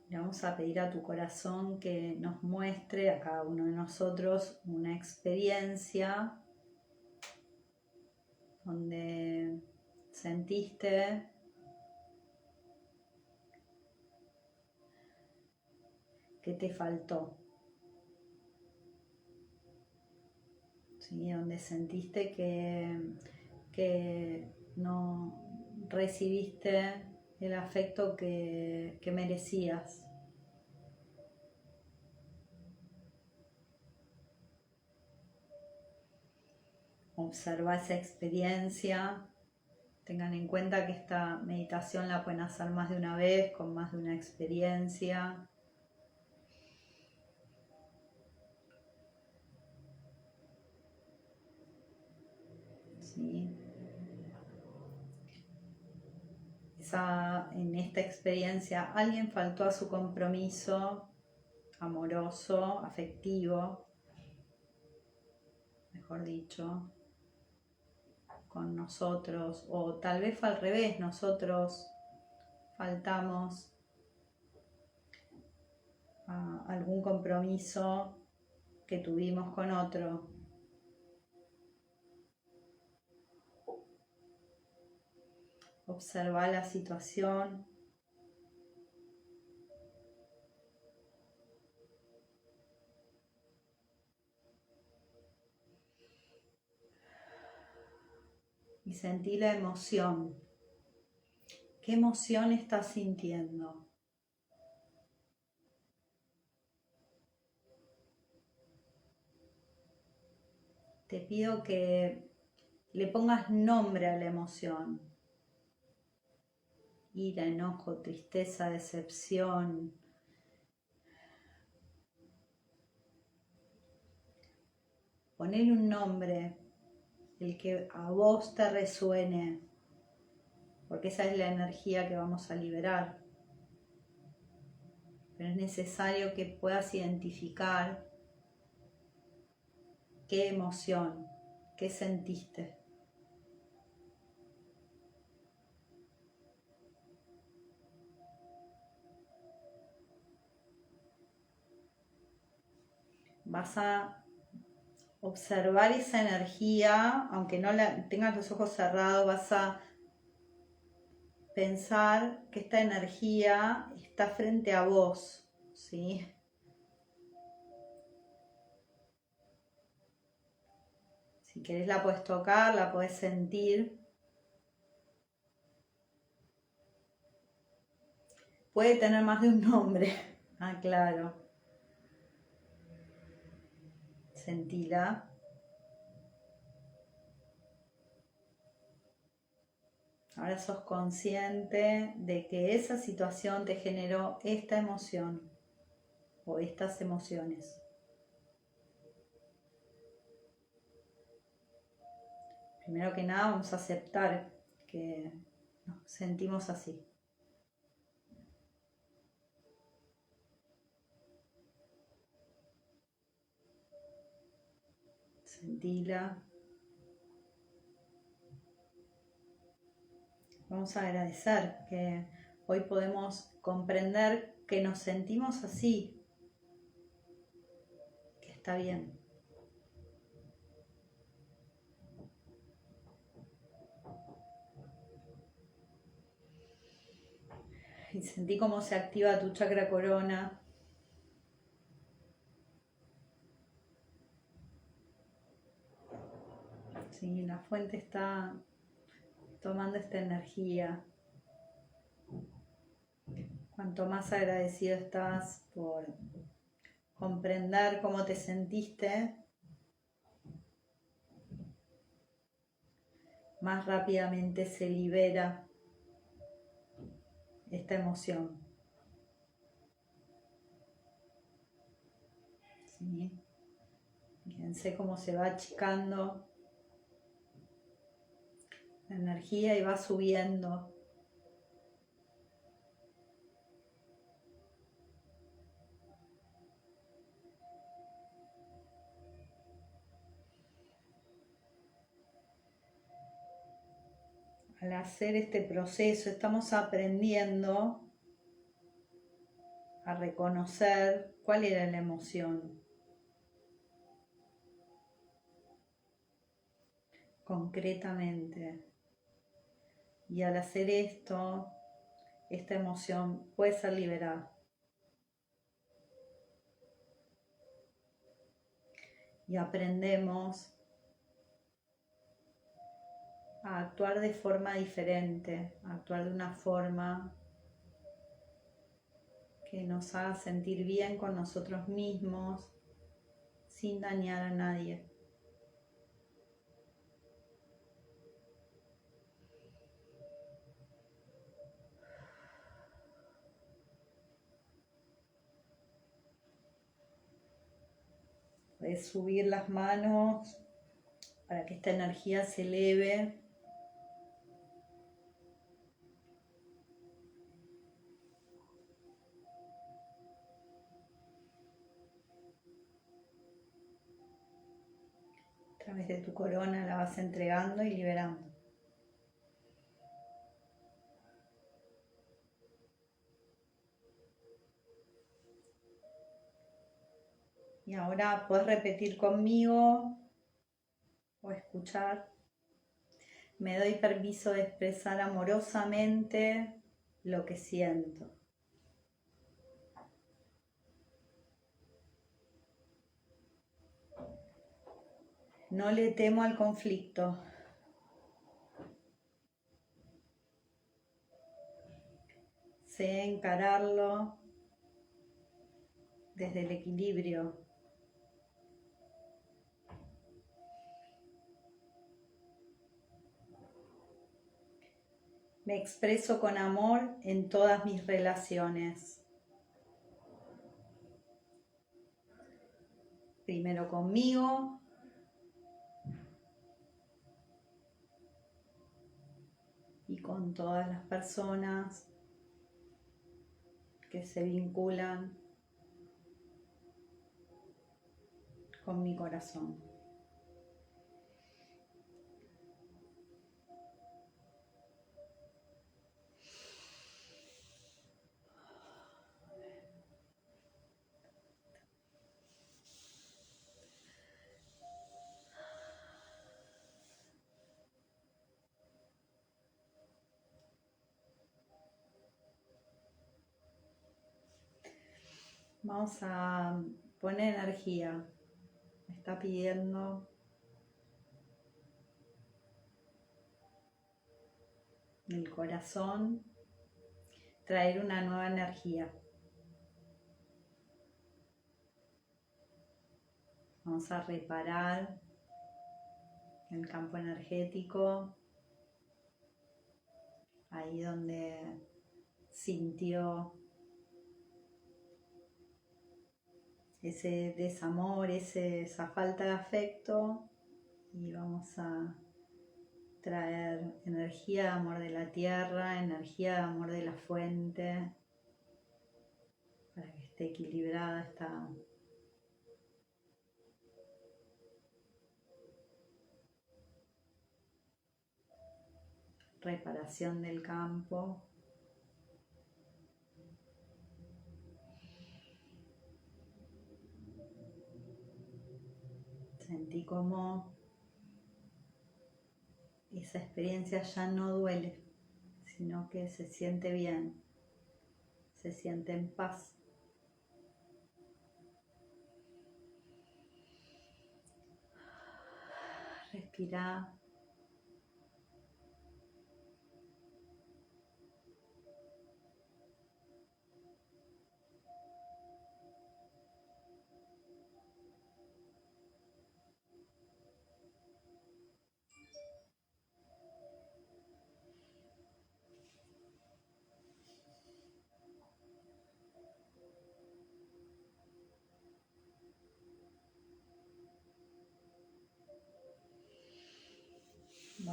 le vamos a pedir a tu corazón que nos muestre a cada uno de nosotros una experiencia donde sentiste que te faltó, ¿sí? Donde sentiste que no recibiste el afecto que merecías. Observa esa experiencia. Tengan en cuenta que esta meditación la pueden hacer más de una vez, con más de una experiencia. ¿Sí? En esta experiencia alguien faltó a su compromiso amoroso, afectivo, mejor dicho, con nosotros, o tal vez fue al revés, nosotros faltamos a algún compromiso que tuvimos con otro. Observa la situación. Y sentí la emoción. ¿Qué emoción estás sintiendo? Te pido que le pongas nombre a la emoción. Ira, enojo, tristeza, decepción. Ponle un nombre, el que a vos te resuene, porque esa es la energía que vamos a liberar. Pero es necesario que puedas identificar qué emoción, qué sentiste. Vas a observar esa energía, aunque no tengas los ojos cerrados, vas a pensar que esta energía está frente a vos, ¿sí? Si querés la puedes tocar, la puedes sentir. Puede tener más de un nombre. Ah, claro. Sentila. Ahora sos consciente de que esa situación te generó esta emoción o estas emociones. Primero que nada vamos a aceptar que nos sentimos así. Sentila. Vamos a agradecer que hoy podemos comprender que nos sentimos así, que está bien. Y sentí cómo se activa tu chakra corona. Sí, la fuente está tomando esta energía. Cuanto más agradecido estás por comprender cómo te sentiste, más rápidamente se libera esta emoción. ¿Sí? Fíjense cómo se va achicando la energía y va subiendo. Al hacer este proceso estamos aprendiendo a reconocer cuál era la emoción concretamente. Y al hacer esto, esta emoción puede ser liberada. Y aprendemos a actuar de forma diferente, a actuar de una forma que nos haga sentir bien con nosotros mismos, sin dañar a nadie. Puedes subir las manos para que esta energía se eleve. A través de tu corona la vas entregando y liberando. Y ahora puedes repetir conmigo o escuchar. Me doy permiso de expresar amorosamente lo que siento. No le temo al conflicto. Sé encararlo desde el equilibrio. Me expreso con amor en todas mis relaciones. Primero conmigo y con todas las personas que se vinculan con mi corazón. Vamos a poner energía. Me está pidiendo el corazón traer una nueva energía. Vamos a reparar el campo energético, ahí donde sintió ese desamor, esa falta de afecto, y vamos a traer energía de amor de la tierra, energía de amor de la fuente, para que esté equilibrada esta reparación del campo. Sentí como esa experiencia ya no duele, sino que se siente bien, se siente en paz. Respira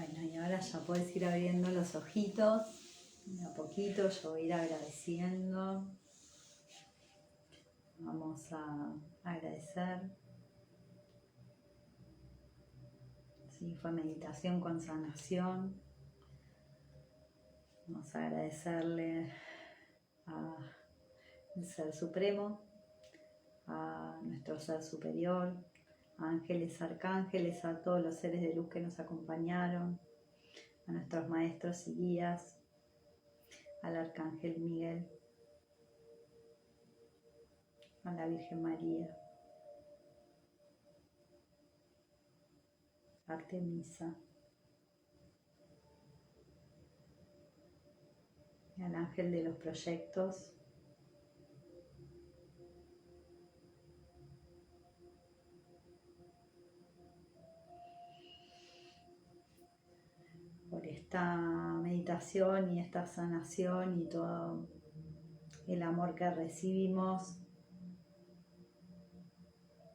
Bueno, y ahora ya puedes ir abriendo los ojitos. De a poquito yo voy a ir agradeciendo. Vamos a agradecer. Sí, fue meditación con sanación. Vamos a agradecerle al Ser Supremo, a nuestro Ser Superior, a ángeles, arcángeles, a todos los seres de luz que nos acompañaron, a nuestros maestros y guías, al Arcángel Miguel, a la Virgen María, a Artemisa, y al Ángel de los Proyectos, por esta meditación y esta sanación y todo el amor que recibimos,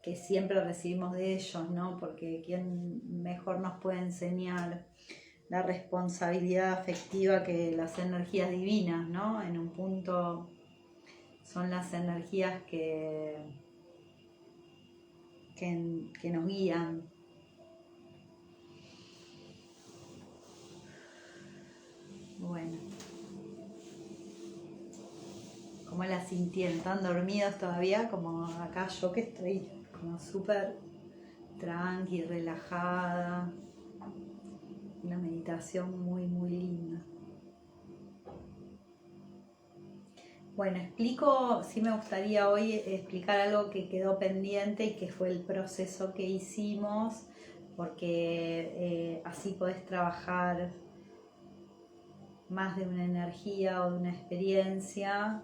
que siempre recibimos de ellos, ¿no? Porque ¿quién mejor nos puede enseñar la responsabilidad afectiva que las energías divinas, ¿no? En un punto son las energías que nos guían. Bueno, ¿cómo la sintieron? ¿Están dormidos todavía? Como acá yo que estoy como súper tranqui, relajada. Una meditación muy, muy linda. Bueno, sí me gustaría hoy explicar algo que quedó pendiente y que fue el proceso que hicimos, porque así podés trabajar más de una energía o de una experiencia.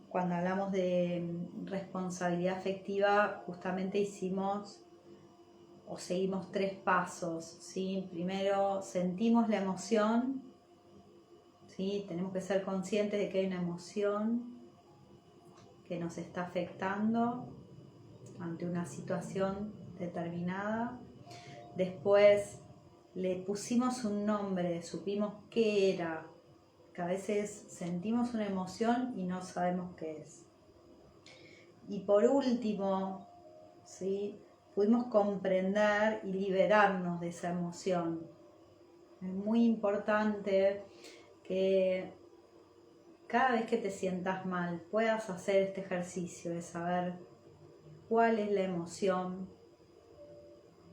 Cuando hablamos de responsabilidad afectiva, justamente hicimos o seguimos 3 pasos, ¿sí? Primero, sentimos la emoción, ¿sí? Tenemos que ser conscientes de que hay una emoción que nos está afectando ante una situación determinada. Después le pusimos un nombre, supimos qué era, que a veces sentimos una emoción y no sabemos qué es. Y por último, ¿sí? Pudimos comprender y liberarnos de esa emoción. Es muy importante que cada vez que te sientas mal puedas hacer este ejercicio de saber cuál es la emoción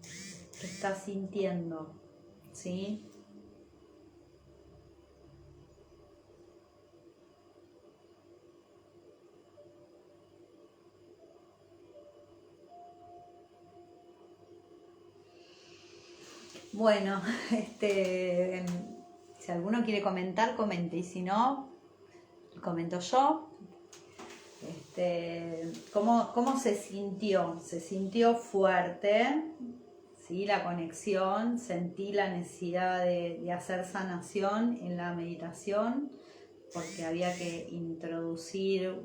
que estás sintiendo, ¿sí? Bueno, si alguno quiere comentar, comente, y si no, comento yo. ¿Cómo se sintió? Se sintió fuerte, ¿sí? La conexión, sentí la necesidad de hacer sanación en la meditación, porque había que introducir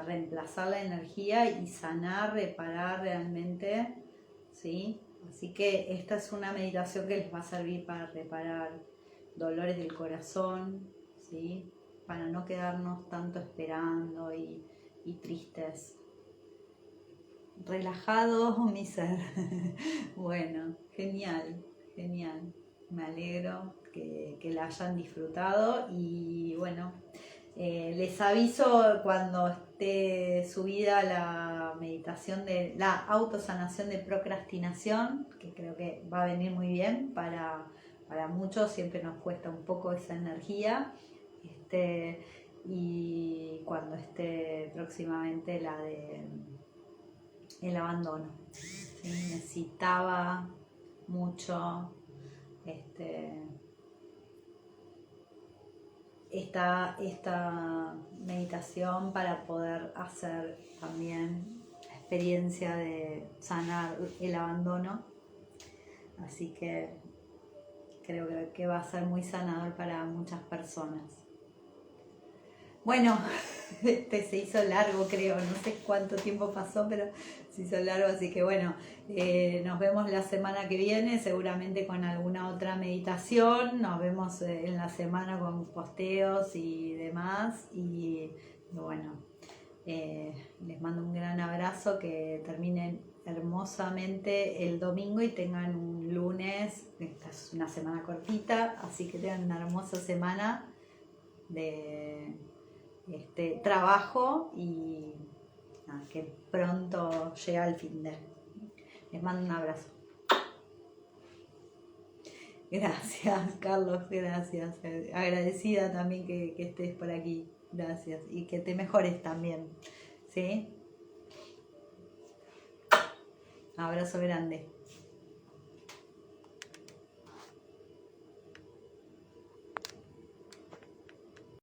reemplazar la energía y sanar, reparar realmente, ¿sí? Así que esta es una meditación que les va a servir para reparar dolores del corazón, ¿sí? Para no quedarnos tanto esperando y tristes. Relajado, mi ser. Bueno, genial, genial. Me alegro que la hayan disfrutado y bueno, les aviso cuando esté subida la meditación de la autosanación de procrastinación, que creo que va a venir muy bien para muchos, siempre nos cuesta un poco esa energía. Y cuando esté próximamente la de el abandono, ¿sí? Necesitaba mucho esta meditación para poder hacer también la experiencia de sanar el abandono, así que creo que va a ser muy sanador para muchas personas. Bueno, Este se hizo largo, creo, no sé cuánto tiempo pasó, pero se hizo largo, así que bueno, nos vemos la semana que viene, seguramente con alguna otra meditación, nos vemos en la semana con posteos y demás, y bueno, les mando un gran abrazo, que terminen hermosamente el domingo y tengan un lunes, esta es una semana cortita, así que tengan una hermosa semana de trabajo y nada, que pronto llega el fin de. Les mando un abrazo. Gracias, Carlos, gracias. Agradecida también que estés por aquí. Gracias. Y que te mejores también. ¿Sí? Abrazo grande.